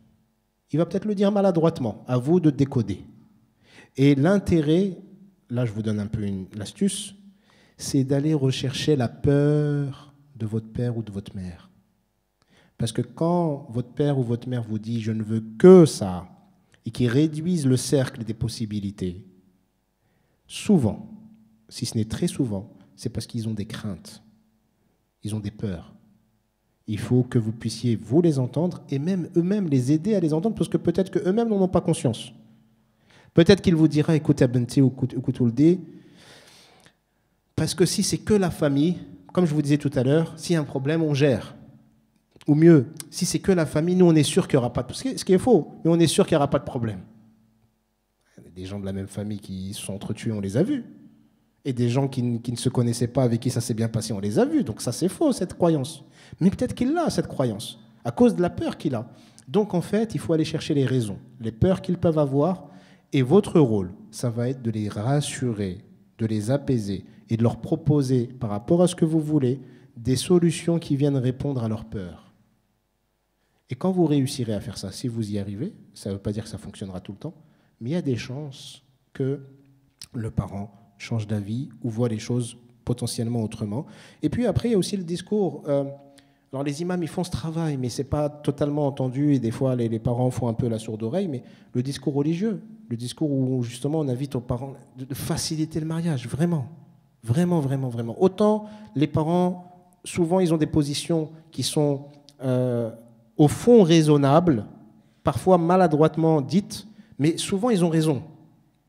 Il va peut-être le dire maladroitement, à vous de décoder. Et l'intérêt, là je vous donne un peu l'astuce, c'est d'aller rechercher la peur de votre père ou de votre mère. Parce que quand votre père ou votre mère vous dit « je ne veux que ça » et qu'ils réduisent le cercle des possibilités, souvent, si ce n'est très souvent, c'est parce qu'ils ont des craintes, ils ont des peurs. Il faut que vous puissiez vous les entendre et même eux-mêmes les aider à les entendre parce que peut-être qu'eux-mêmes n'en ont pas conscience. Peut-être qu'il vous dira, écoute Abenti ou écoute Ouldi, parce que si c'est que la famille, comme je vous disais tout à l'heure, s'il y a un problème, on gère. Ou mieux, si c'est que la famille, nous on est sûr qu'il n'y aura pas de problème. Ce qui est faux, mais on est sûr qu'il n'y aura pas de problème. Des gens de la même famille qui se sont entretués, on les a vus. Et des gens qui ne se connaissaient pas, avec qui ça s'est bien passé, on les a vus. Donc ça c'est faux, cette croyance. Mais peut-être qu'il a cette croyance, à cause de la peur qu'il a. Donc en fait, il faut aller chercher les raisons, les peurs qu'ils peuvent avoir. Et votre rôle, ça va être de les rassurer, de les apaiser et de leur proposer, par rapport à ce que vous voulez, des solutions qui viennent répondre à leurs peurs. Et quand vous réussirez à faire ça, si vous y arrivez, ça ne veut pas dire que ça fonctionnera tout le temps, mais il y a des chances que le parent change d'avis ou voit les choses potentiellement autrement. Et puis après, il y a aussi le discours. Alors les imams, ils font ce travail, mais ce n'est pas totalement entendu, et des fois les parents font un peu la sourde oreille, mais le discours religieux, le discours où justement on invite aux parents de faciliter le mariage, vraiment, vraiment, vraiment, vraiment. Autant les parents, souvent ils ont des positions qui sont au fond raisonnables, parfois maladroitement dites, mais souvent ils ont raison.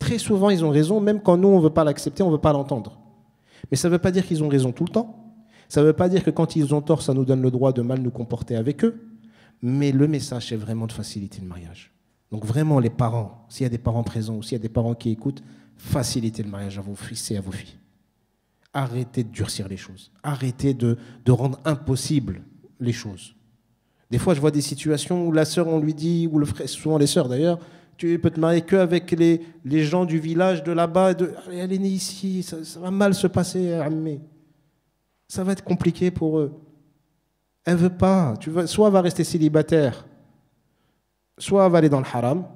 Très souvent ils ont raison, même quand nous on ne veut pas l'accepter, on ne veut pas l'entendre. Mais ça ne veut pas dire qu'ils ont raison tout le temps. Ça ne veut pas dire que quand ils ont tort, ça nous donne le droit de mal nous comporter avec eux. Mais le message, c'est vraiment de faciliter le mariage. Donc vraiment, les parents, s'il y a des parents présents ou s'il y a des parents qui écoutent, facilitez le mariage à vos fils et à vos filles. Arrêtez de durcir les choses. Arrêtez de rendre impossible les choses. Des fois, je vois des situations où la sœur, on lui dit, ou le frère, souvent les sœurs d'ailleurs, tu peux te marier qu'avec les gens du village de là-bas. Elle est née ici, ça va mal se passer, Ammé. Ça va être compliqué pour eux. Elle ne veut pas. Soit elle va rester célibataire, soit elle va aller dans le haram,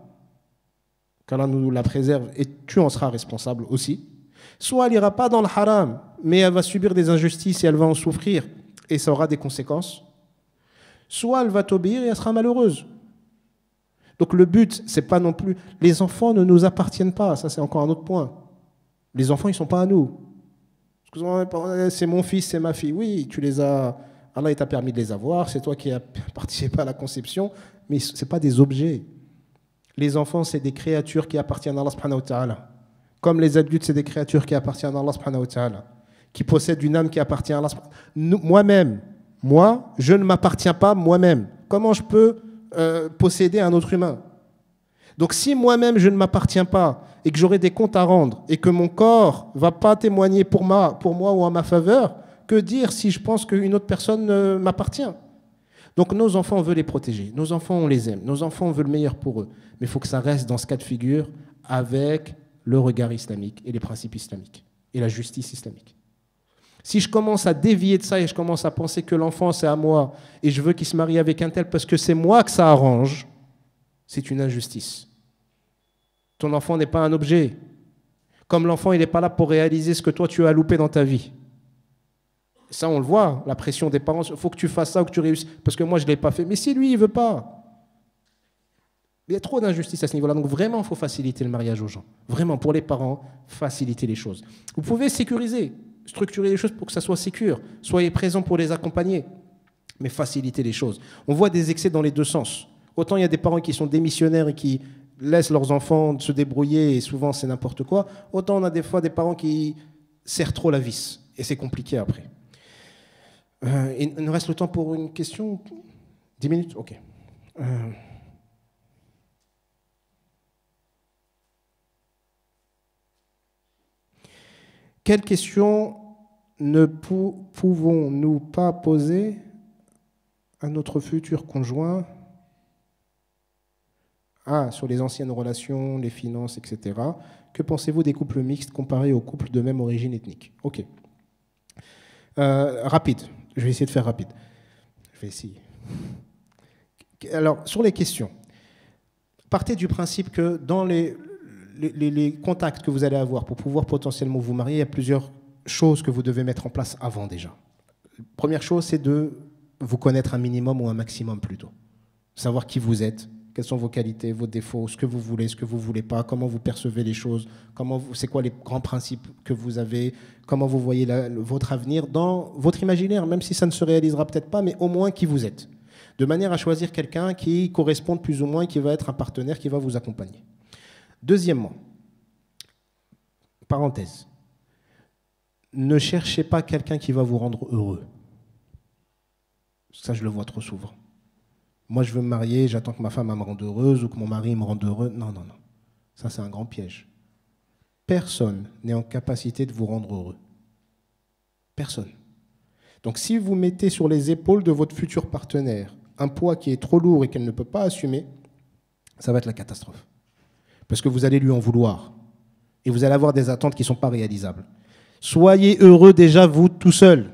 qu'Allah nous la préserve, et tu en seras responsable aussi. Soit elle n'ira pas dans le haram, mais elle va subir des injustices et elle va en souffrir, et ça aura des conséquences. Soit elle va t'obéir et elle sera malheureuse. Donc le but, c'est pas non plus... Les enfants ne nous appartiennent pas, ça c'est encore un autre point. Les enfants, ils ne sont pas à nous. C'est mon fils, c'est ma fille. Oui, tu les as. Allah t'a permis de les avoir, c'est toi qui as participé à la conception, mais ce n'est pas des objets. Les enfants, c'est des créatures qui appartiennent à Allah subhanahu wa ta'ala. Comme les adultes, c'est des créatures qui appartiennent à Allah subhanahu wa ta'ala, qui possèdent une âme qui appartient à Allah. Moi-même, je ne m'appartiens pas moi-même. Comment je peux posséder un autre humain? Donc si moi-même, je ne m'appartiens pas et que j'aurai des comptes à rendre et que mon corps ne va pas témoigner pour moi ou en ma faveur, que dire si je pense qu'une autre personne m'appartient? Donc nos enfants, on veut les protéger. Nos enfants, on les aime. Nos enfants, on veut le meilleur pour eux. Mais il faut que ça reste dans ce cas de figure avec le regard islamique et les principes islamiques et la justice islamique. Si je commence à dévier de ça et je commence à penser que l'enfant, c'est à moi et je veux qu'il se marie avec un tel parce que c'est moi que ça arrange, c'est une injustice. Ton enfant n'est pas un objet. Comme l'enfant, il n'est pas là pour réaliser ce que toi, tu as loupé dans ta vie. Ça, on le voit, la pression des parents, il faut que tu fasses ça ou que tu réussisses, parce que moi, je ne l'ai pas fait. Mais si lui, il ne veut pas. Il y a trop d'injustice à ce niveau-là. Donc vraiment, il faut faciliter le mariage aux gens. Vraiment, pour les parents, faciliter les choses. Vous pouvez sécuriser, structurer les choses pour que ça soit sécure. Soyez présents pour les accompagner, mais faciliter les choses. On voit des excès dans les deux sens. Autant il y a des parents qui sont démissionnaires et qui laissent leurs enfants se débrouiller, et souvent c'est n'importe quoi. Autant on a des fois des parents qui serrent trop la vis, et c'est compliqué après. Il nous reste le temps pour une question. 10 minutes? Ok. Quelles questions ne pouvons-nous pas poser à notre futur conjoint? Sur les anciennes relations, les finances, etc. Que pensez-vous des couples mixtes comparés aux couples de même origine ethnique? Ok. Rapide. Je vais essayer de faire rapide. Je vais essayer. Alors, sur les questions, partez du principe que dans les contacts que vous allez avoir pour pouvoir potentiellement vous marier, il y a plusieurs choses que vous devez mettre en place avant déjà. Première chose, c'est de vous connaître un minimum ou un maximum plutôt. Savoir qui vous êtes, quelles sont vos qualités, vos défauts, ce que vous voulez, ce que vous ne voulez pas, comment vous percevez les choses, c'est quoi les grands principes que vous avez, comment vous voyez votre avenir dans votre imaginaire, même si ça ne se réalisera peut-être pas, mais au moins qui vous êtes. De manière à choisir quelqu'un qui corresponde plus ou moins, qui va être un partenaire, qui va vous accompagner. Deuxièmement, parenthèse, ne cherchez pas quelqu'un qui va vous rendre heureux. Ça, je le vois trop souvent. Moi, je veux me marier, j'attends que ma femme me rende heureuse ou que mon mari me rende heureux. Non, non, non. Ça, c'est un grand piège. Personne n'est en capacité de vous rendre heureux. Personne. Donc, si vous mettez sur les épaules de votre futur partenaire un poids qui est trop lourd et qu'elle ne peut pas assumer, ça va être la catastrophe. Parce que vous allez lui en vouloir. Et vous allez avoir des attentes qui ne sont pas réalisables. Soyez heureux déjà, vous, tout seul.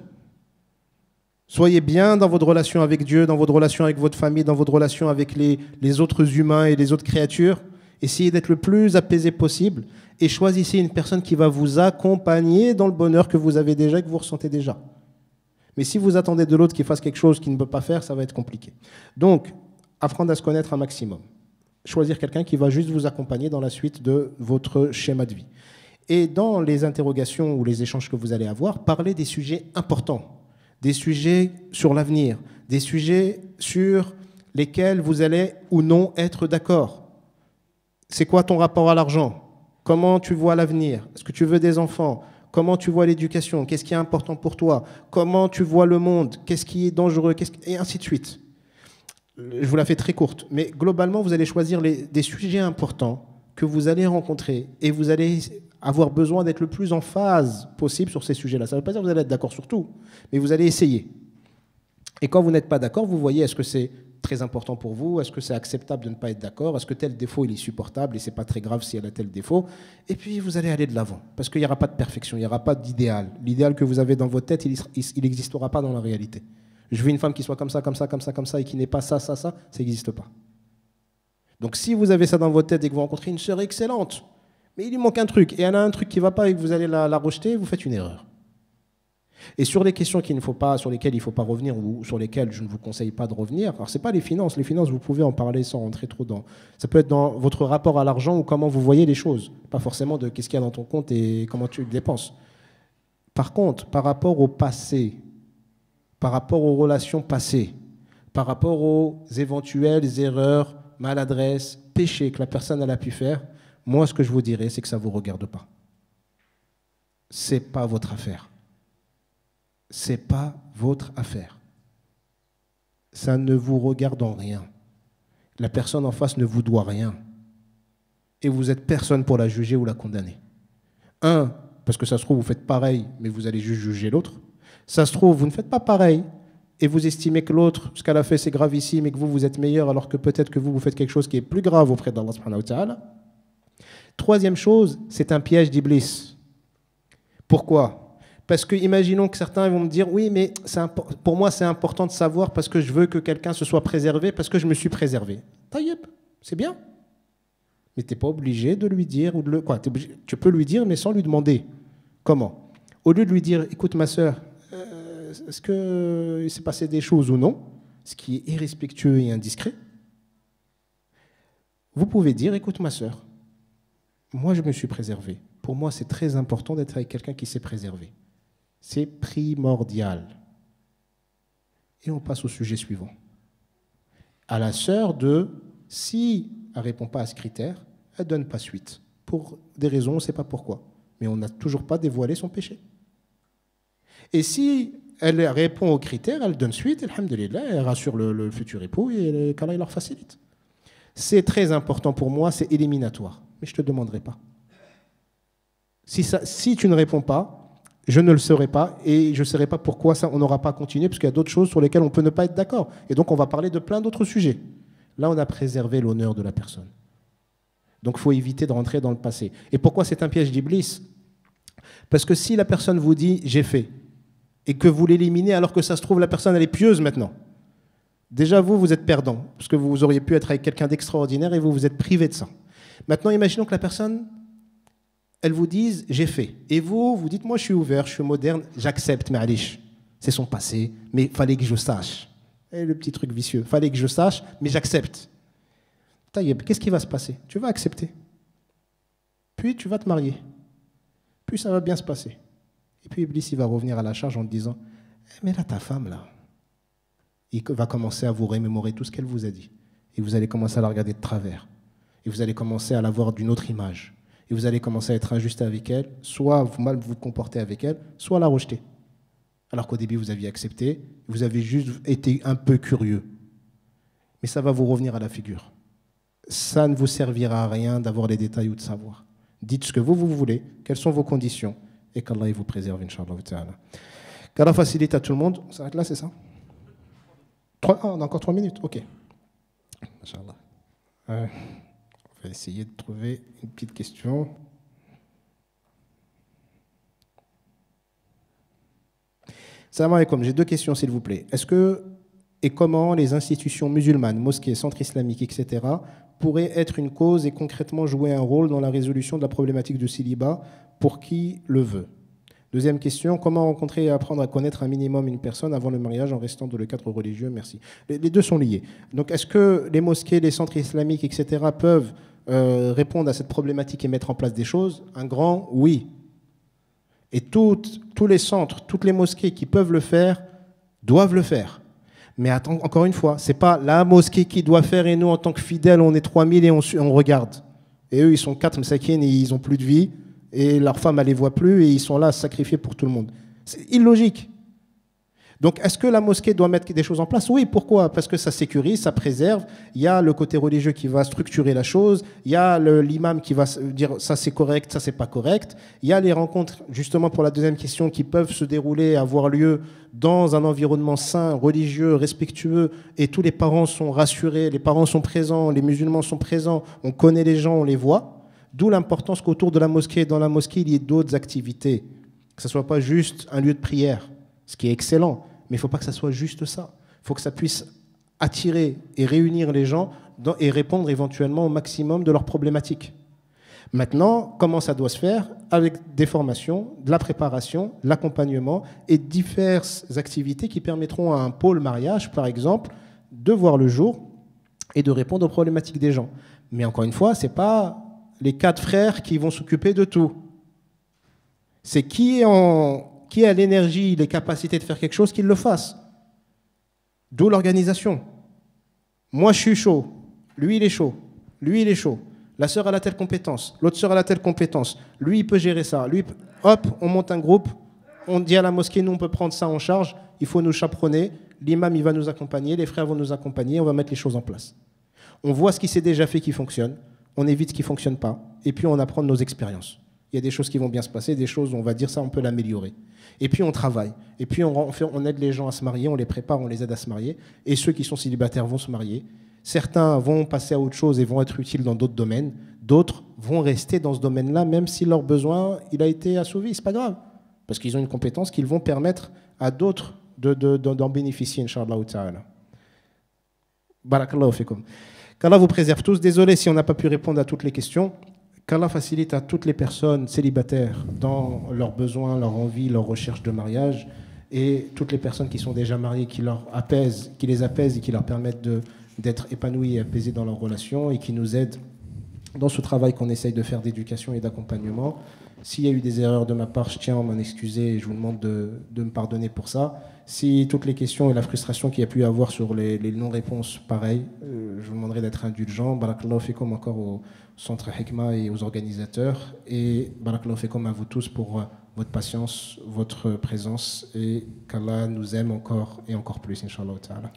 Soyez bien dans votre relation avec Dieu, dans votre relation avec votre famille, dans votre relation avec les autres humains et les autres créatures. Essayez d'être le plus apaisé possible et choisissez une personne qui va vous accompagner dans le bonheur que vous avez déjà et que vous ressentez déjà. Mais si vous attendez de l'autre qu'il fasse quelque chose qu'il ne peut pas faire, ça va être compliqué. Donc, apprendre à se connaître un maximum. Choisir quelqu'un qui va juste vous accompagner dans la suite de votre schéma de vie. Et dans les interrogations ou les échanges que vous allez avoir, parlez des sujets importants. Des sujets sur l'avenir, des sujets sur lesquels vous allez ou non être d'accord. C'est quoi ton rapport à l'argent? Comment tu vois l'avenir? Est-ce que tu veux des enfants? Comment tu vois l'éducation? Qu'est-ce qui est important pour toi? Comment tu vois le monde? Qu'est-ce qui est dangereux? Et ainsi de suite. Je vous la fais très courte, mais globalement, vous allez choisir des sujets importants que vous allez rencontrer et vous allez avoir besoin d'être le plus en phase possible sur ces sujets-là. Ça ne veut pas dire que vous allez être d'accord sur tout, mais vous allez essayer. Et quand vous n'êtes pas d'accord, vous voyez est-ce que c'est très important pour vous, est-ce que c'est acceptable de ne pas être d'accord, est-ce que tel défaut il est supportable et c'est pas très grave si elle a tel défaut, et puis vous allez aller de l'avant, parce qu'il n'y aura pas de perfection, il n'y aura pas d'idéal. L'idéal que vous avez dans votre tête, il n'existera pas dans la réalité. Je veux une femme qui soit comme ça, comme ça, comme ça, comme ça, et qui n'est pas ça, ça, ça n'existe pas. Donc si vous avez ça dans votre tête et que vous rencontrez une sœur excellente, mais il lui manque un truc, et elle a un truc qui ne va pas et que vous allez la rejeter, vous faites une erreur. Et sur les questions sur lesquelles il ne faut pas revenir, ou sur lesquelles je ne vous conseille pas de revenir, alors ce n'est pas les finances, vous pouvez en parler sans rentrer trop dans... Ça peut être dans votre rapport à l'argent ou comment vous voyez les choses, pas forcément de qu'est-ce qu'il y a dans ton compte et comment tu le dépenses. Par contre, par rapport au passé, par rapport aux relations passées, par rapport aux éventuelles erreurs, maladresses, péchés que la personne elle a pu faire, moi, ce que je vous dirais, c'est que ça ne vous regarde pas. Ce n'est pas votre affaire. Ce n'est pas votre affaire. Ça ne vous regarde en rien. La personne en face ne vous doit rien. Et vous n'êtes personne pour la juger ou la condamner. Un, parce que ça se trouve, vous faites pareil, mais vous allez juste juger l'autre. Ça se trouve, vous ne faites pas pareil, et vous estimez que l'autre, ce qu'elle a fait, c'est gravissime, et que vous êtes meilleur, alors que peut-être que vous faites quelque chose qui est plus grave auprès d'Allah subhanahu wa ta'ala. Troisième chose, c'est un piège d'Iblis. Pourquoi ? Parce que, imaginons que certains vont me dire, oui, mais pour moi, c'est important de savoir parce que je veux que quelqu'un se soit préservé, parce que je me suis préservé. Taïeb, c'est bien. Mais tu n'es pas obligé de lui dire, ou de quoi, tu peux lui dire, mais sans lui demander. Comment ? Au lieu de lui dire, écoute ma sœur, est-ce qu'il s'est passé des choses ou non, ce qui est irrespectueux et indiscret, vous pouvez dire, écoute ma sœur, moi je me suis préservé. Pour moi, c'est très important d'être avec quelqu'un qui s'est préservé. C'est primordial. Et on passe au sujet suivant. À la sœur de, si elle ne répond pas à ce critère, elle ne donne pas suite. Pour des raisons, on ne sait pas pourquoi. Mais on n'a toujours pas dévoilé son péché. Et si elle répond aux critères, elle donne suite, alhamdoulilah, elle rassure le futur époux et qu'Allah leur facilite. C'est très important pour moi, c'est éliminatoire. Mais je ne te demanderai pas. Si tu ne réponds pas, je ne le saurai pas et je ne saurai pas pourquoi ça, on n'aura pas continué, parce qu'il y a d'autres choses sur lesquelles on peut ne pas être d'accord. Et donc on va parler de plein d'autres sujets. Là, on a préservé l'honneur de la personne. Donc il faut éviter de rentrer dans le passé. Et pourquoi c'est un piège d'Iblis ? Parce que si la personne vous dit « j'ai fait » et que vous l'éliminez alors que ça se trouve, la personne elle est pieuse maintenant, déjà vous êtes perdant, parce que vous auriez pu être avec quelqu'un d'extraordinaire et vous êtes privé de ça. Maintenant, imaginons que la personne, elle vous dise « j'ai fait ». Et vous dites « moi je suis ouvert, je suis moderne, j'accepte, mais alish, c'est son passé, mais il fallait que je sache ». Et le petit truc vicieux, il fallait que je sache, mais j'accepte. Taïeb, qu'est-ce qui va se passer ? Tu vas accepter. Puis tu vas te marier. Puis ça va bien se passer. Et puis Iblis, il va revenir à la charge en te disant « mais là, ta femme, là », il va commencer à vous remémorer tout ce qu'elle vous a dit. Et vous allez commencer à la regarder de travers. Et vous allez commencer à la voir d'une autre image. Et vous allez commencer à être injuste avec elle, soit mal vous comporter avec elle, soit la rejeter. Alors qu'au début, vous aviez accepté, vous avez juste été un peu curieux. Mais ça va vous revenir à la figure. Ça ne vous servira à rien d'avoir les détails ou de savoir. Dites ce que vous voulez, quelles sont vos conditions, et qu'Allah vous préserve, Inch'Allah ta'ala. Qu'Allah facilite à tout le monde. On s'arrête là, c'est ça ? On a encore 3 minutes, ok. Inch'Allah. On va essayer de trouver une petite question. Salam alaikum, j'ai 2 questions s'il vous plaît. Est-ce que et comment les institutions musulmanes, mosquées, centres islamiques, etc., pourraient être une cause et concrètement jouer un rôle dans la résolution de la problématique du célibat pour qui le veut ? Deuxième question, comment rencontrer et apprendre à connaître un minimum une personne avant le mariage en restant dans le cadre religieux ? Merci. Les 2 sont liés. Donc, est-ce que les mosquées, les centres islamiques, etc., peuvent répondre à cette problématique et mettre en place des choses ? Un grand oui. Et tous les centres, toutes les mosquées qui peuvent le faire, doivent le faire. Mais attends, encore une fois, ce n'est pas la mosquée qui doit faire et nous, en tant que fidèles, on est 3000 et on regarde. Et eux, ils sont 4 msakines et ils n'ont plus de vie. Et leurs femmes, elles ne les voient plus et ils sont là à se sacrifier pour tout le monde. C'est illogique. Donc, est-ce que la mosquée doit mettre des choses en place ? Oui, pourquoi ? Parce que ça sécurise, ça préserve. Il y a le côté religieux qui va structurer la chose. Il y a l'imam qui va dire ça c'est correct, ça c'est pas correct. Il y a les rencontres, justement pour la deuxième question, qui peuvent se dérouler, avoir lieu dans un environnement sain, religieux, respectueux. Et tous les parents sont rassurés, les parents sont présents, les musulmans sont présents. On connaît les gens, on les voit. D'où l'importance qu'autour de la mosquée, dans la mosquée, il y ait d'autres activités. Que ce ne soit pas juste un lieu de prière, ce qui est excellent. Mais il ne faut pas que ça soit juste ça. Il faut que ça puisse attirer et réunir les gens et répondre éventuellement au maximum de leurs problématiques. Maintenant, comment ça doit se faire ? Avec des formations, de la préparation, de l'accompagnement et diverses activités qui permettront à un pôle mariage, par exemple, de voir le jour et de répondre aux problématiques des gens. Mais encore une fois, ce n'est pas les 4 frères qui vont s'occuper de tout. C'est qui qui a l'énergie, les capacités de faire quelque chose, qu'il le fasse. D'où l'organisation. Moi, je suis chaud. Lui, il est chaud. Lui, il est chaud. La sœur, elle a telle compétence. L'autre sœur, elle a telle compétence. Lui, il peut gérer ça. Lui, hop, on monte un groupe. On dit à la mosquée, nous, on peut prendre ça en charge. Il faut nous chaperonner. L'imam, il va nous accompagner. Les frères vont nous accompagner. On va mettre les choses en place. On voit ce qui s'est déjà fait qui fonctionne. On évite ce qui ne fonctionne pas. Et puis, on apprend de nos expériences. Il y a des choses qui vont bien se passer, des choses, on va dire ça, on peut l'améliorer. Et puis, on travaille. Et puis, on aide les gens à se marier, on les prépare, on les aide à se marier. Et ceux qui sont célibataires vont se marier. Certains vont passer à autre chose et vont être utiles dans d'autres domaines. D'autres vont rester dans ce domaine-là, même si leur besoin il a été assouvi. C'est pas grave. Parce qu'ils ont une compétence qu'ils vont permettre à d'autres d'en bénéficier, Inch'Allah ta'ala. Barakallahu fikum. Qu'Allah vous préserve tous. Désolé si on n'a pas pu répondre à toutes les questions. Qu'Allah facilite à toutes les personnes célibataires dans leurs besoins, leurs envies, leurs recherches de mariage, et toutes les personnes qui sont déjà mariées, qui les apaisent et qui leur permettent d'être épanouies et apaisées dans leurs relations et qui nous aident dans ce travail qu'on essaye de faire d'éducation et d'accompagnement. S'il y a eu des erreurs de ma part, je tiens à m'en excuser et je vous demande de me pardonner pour ça. Si toutes les questions et la frustration qu'il y a pu y avoir sur les non-réponses, pareil, je vous demanderai d'être indulgent. Barakallahu fikum encore au Centre Hikma et aux organisateurs. Et barakallahu fikum à vous tous pour votre patience, votre présence et qu'Allah nous aime encore et encore plus, Inch'Allah ta'ala.